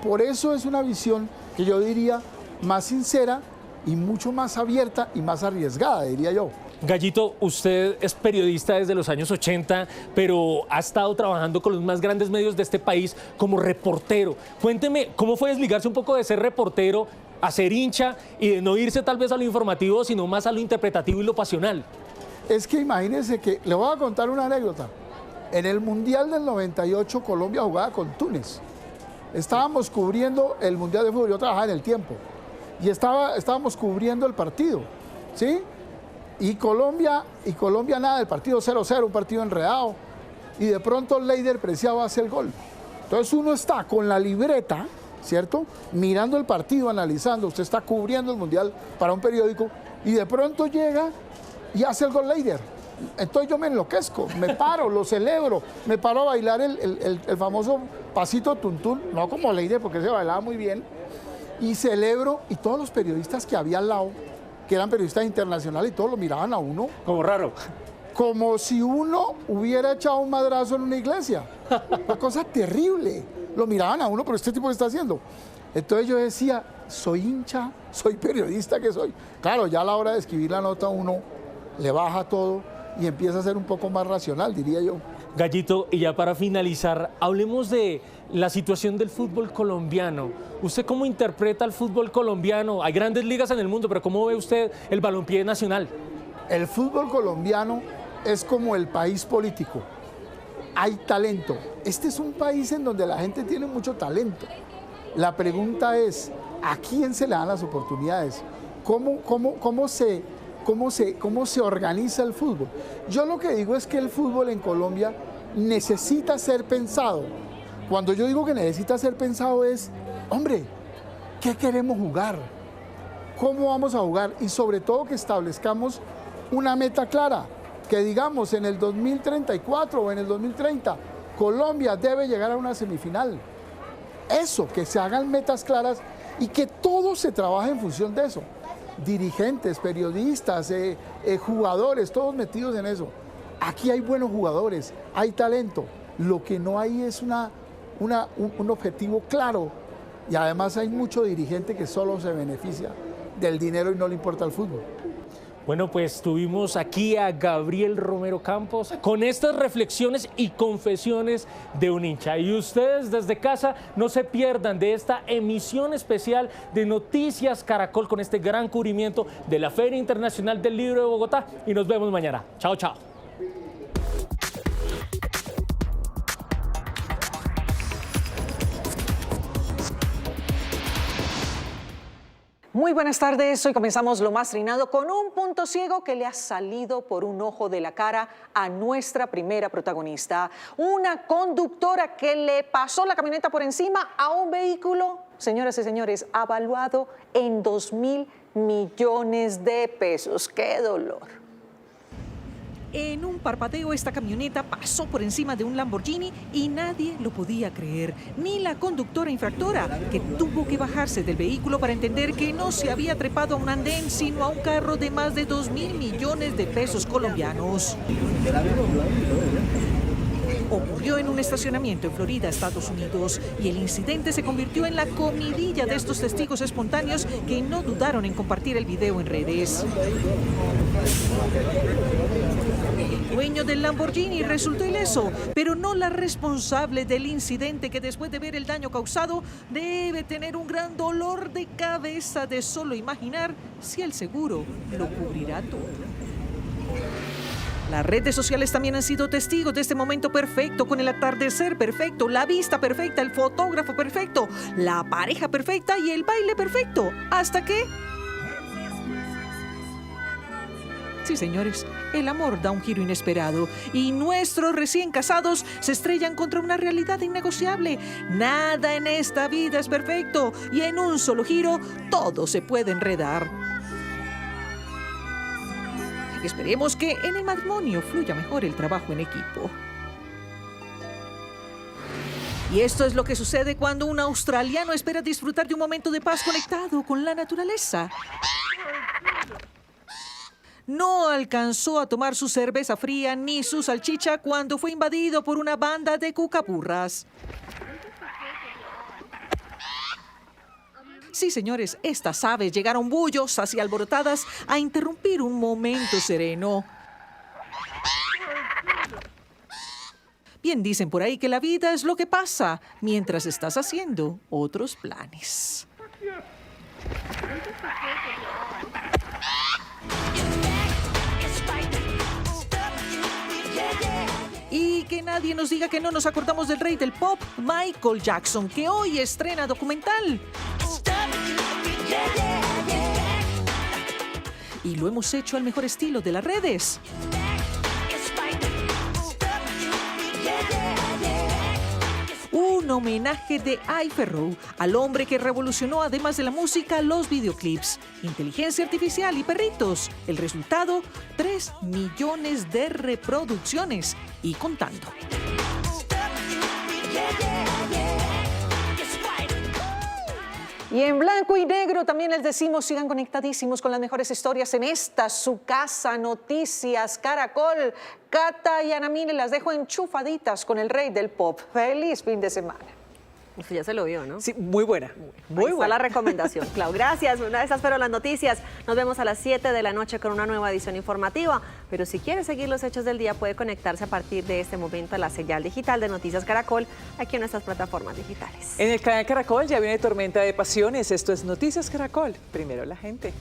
Por eso es una visión que yo diría más sincera y mucho más abierta y más arriesgada, diría yo. Gallito, usted es periodista desde los años 80, pero ha estado trabajando con los más grandes medios de este país como reportero. Cuénteme, ¿cómo fue desligarse un poco de ser reportero a ser hincha y de no irse tal vez a lo informativo, sino más a lo interpretativo y lo pasional? Es que imagínense que, le voy a contar una anécdota. En el Mundial del 98 Colombia jugaba con Túnez. Estábamos cubriendo el Mundial de Fútbol, yo trabajaba en El Tiempo, y estábamos cubriendo el partido, ¿sí? Y Colombia nada, el partido 0-0, un partido enredado, y de pronto Leider Preciado hace el gol. Entonces uno está con la libreta, ¿cierto? Mirando el partido, analizando, usted está cubriendo el Mundial para un periódico, y de pronto llega y hace el gol Leider. Entonces yo me enloquezco, me paro, lo celebro, me paro a bailar el famoso pasito tuntún, no como Leider porque se bailaba muy bien, y celebro, y todos los periodistas que había al lado, que eran periodistas internacionales, y todos lo miraban a uno. Como raro. Como si uno hubiera echado un madrazo en una iglesia. Una cosa terrible. Lo miraban a uno, pero este tipo que está haciendo. Entonces yo decía, soy hincha, soy periodista que soy. Claro, ya a la hora de escribir la nota uno le baja todo y empieza a ser un poco más racional, diría yo. Gallito, y ya para finalizar, hablemos de la situación del fútbol colombiano. ¿Usted cómo interpreta el fútbol colombiano? Hay grandes ligas en el mundo, pero ¿cómo ve usted el balompié nacional? El fútbol colombiano es como el país político. Hay talento. Este es un país en donde la gente tiene mucho talento. La pregunta es, ¿a quién se le dan las oportunidades? ¿Cómo se organiza el fútbol? Yo lo que digo es que el fútbol en Colombia necesita ser pensado. Cuando yo digo que necesita ser pensado es, hombre, ¿qué queremos jugar? ¿Cómo vamos a jugar? Y sobre todo que establezcamos una meta clara, que digamos en el 2034 o en el 2030, Colombia debe llegar a una semifinal. Eso, que se hagan metas claras y que todo se trabaje en función de eso. Dirigentes, periodistas, jugadores, todos metidos en eso. Aquí hay buenos jugadores, hay talento. Lo que no hay es un objetivo claro. Y además hay mucho dirigente que solo se beneficia del dinero y no le importa el fútbol. Bueno, pues tuvimos aquí a Gabriel Romero Campos con estas reflexiones y confesiones de un hincha. Y ustedes desde casa no se pierdan de esta emisión especial de Noticias Caracol con este gran cubrimiento de la Feria Internacional del Libro de Bogotá. Y nos vemos mañana. Chao, chao. Muy buenas tardes, hoy comenzamos Lo Más Trinado con un punto ciego que le ha salido por un ojo de la cara a nuestra primera protagonista. Una conductora que le pasó la camioneta por encima a un vehículo, señoras y señores, avaluado en 2.000 millones de pesos. ¡Qué dolor! En un parpadeo esta camioneta pasó por encima de un Lamborghini y nadie lo podía creer, ni la conductora infractora, que tuvo que bajarse del vehículo para entender que no se había trepado a un andén, sino a un carro de más de 2.000 millones de pesos colombianos. Ocurrió en un estacionamiento en Florida, Estados Unidos, y el incidente se convirtió en la comidilla de estos testigos espontáneos que no dudaron en compartir el video en redes. El dueño del Lamborghini resultó ileso, pero no la responsable del incidente, que después de ver el daño causado debe tener un gran dolor de cabeza de solo imaginar si el seguro lo cubrirá todo. Las redes sociales también han sido testigos de este momento perfecto, con el atardecer perfecto, la vista perfecta, el fotógrafo perfecto, la pareja perfecta y el baile perfecto. Hasta que... Sí, señores, el amor da un giro inesperado y nuestros recién casados se estrellan contra una realidad innegociable. Nada en esta vida es perfecto y en un solo giro todo se puede enredar. Esperemos que en el matrimonio fluya mejor el trabajo en equipo. Y esto es lo que sucede cuando un australiano espera disfrutar de un momento de paz conectado con la naturaleza. No alcanzó a tomar su cerveza fría ni su salchicha cuando fue invadido por una banda de cucaburras. Sí, señores, estas aves llegaron bullosas y alborotadas a interrumpir un momento sereno. Bien dicen por ahí que la vida es lo que pasa mientras estás haciendo otros planes. Y que nadie nos diga que no nos acordamos del rey del pop, Michael Jackson, que hoy estrena documental. Y lo hemos hecho al mejor estilo de las redes. Un homenaje de Iferrow al hombre que revolucionó, además de la música, los videoclips, inteligencia artificial y perritos. El resultado, 3 millones de reproducciones y contando. Y en blanco y negro también les decimos, sigan conectadísimos con las mejores historias en esta, su casa, Noticias Caracol. Cata y Ana Mire, las dejo enchufaditas con el rey del pop. Feliz fin de semana. Usted ya se lo vio, ¿no? Sí, muy buena. Muy buena. Está la recomendación, Clau. Gracias. Una de estas fueron las noticias. Nos vemos a las 7 de la noche con una nueva edición informativa. Pero si quiere seguir los hechos del día, puede conectarse a partir de este momento a la señal digital de Noticias Caracol, aquí en nuestras plataformas digitales. En el canal Caracol ya viene Tormenta de Pasiones. Esto es Noticias Caracol. Primero la gente.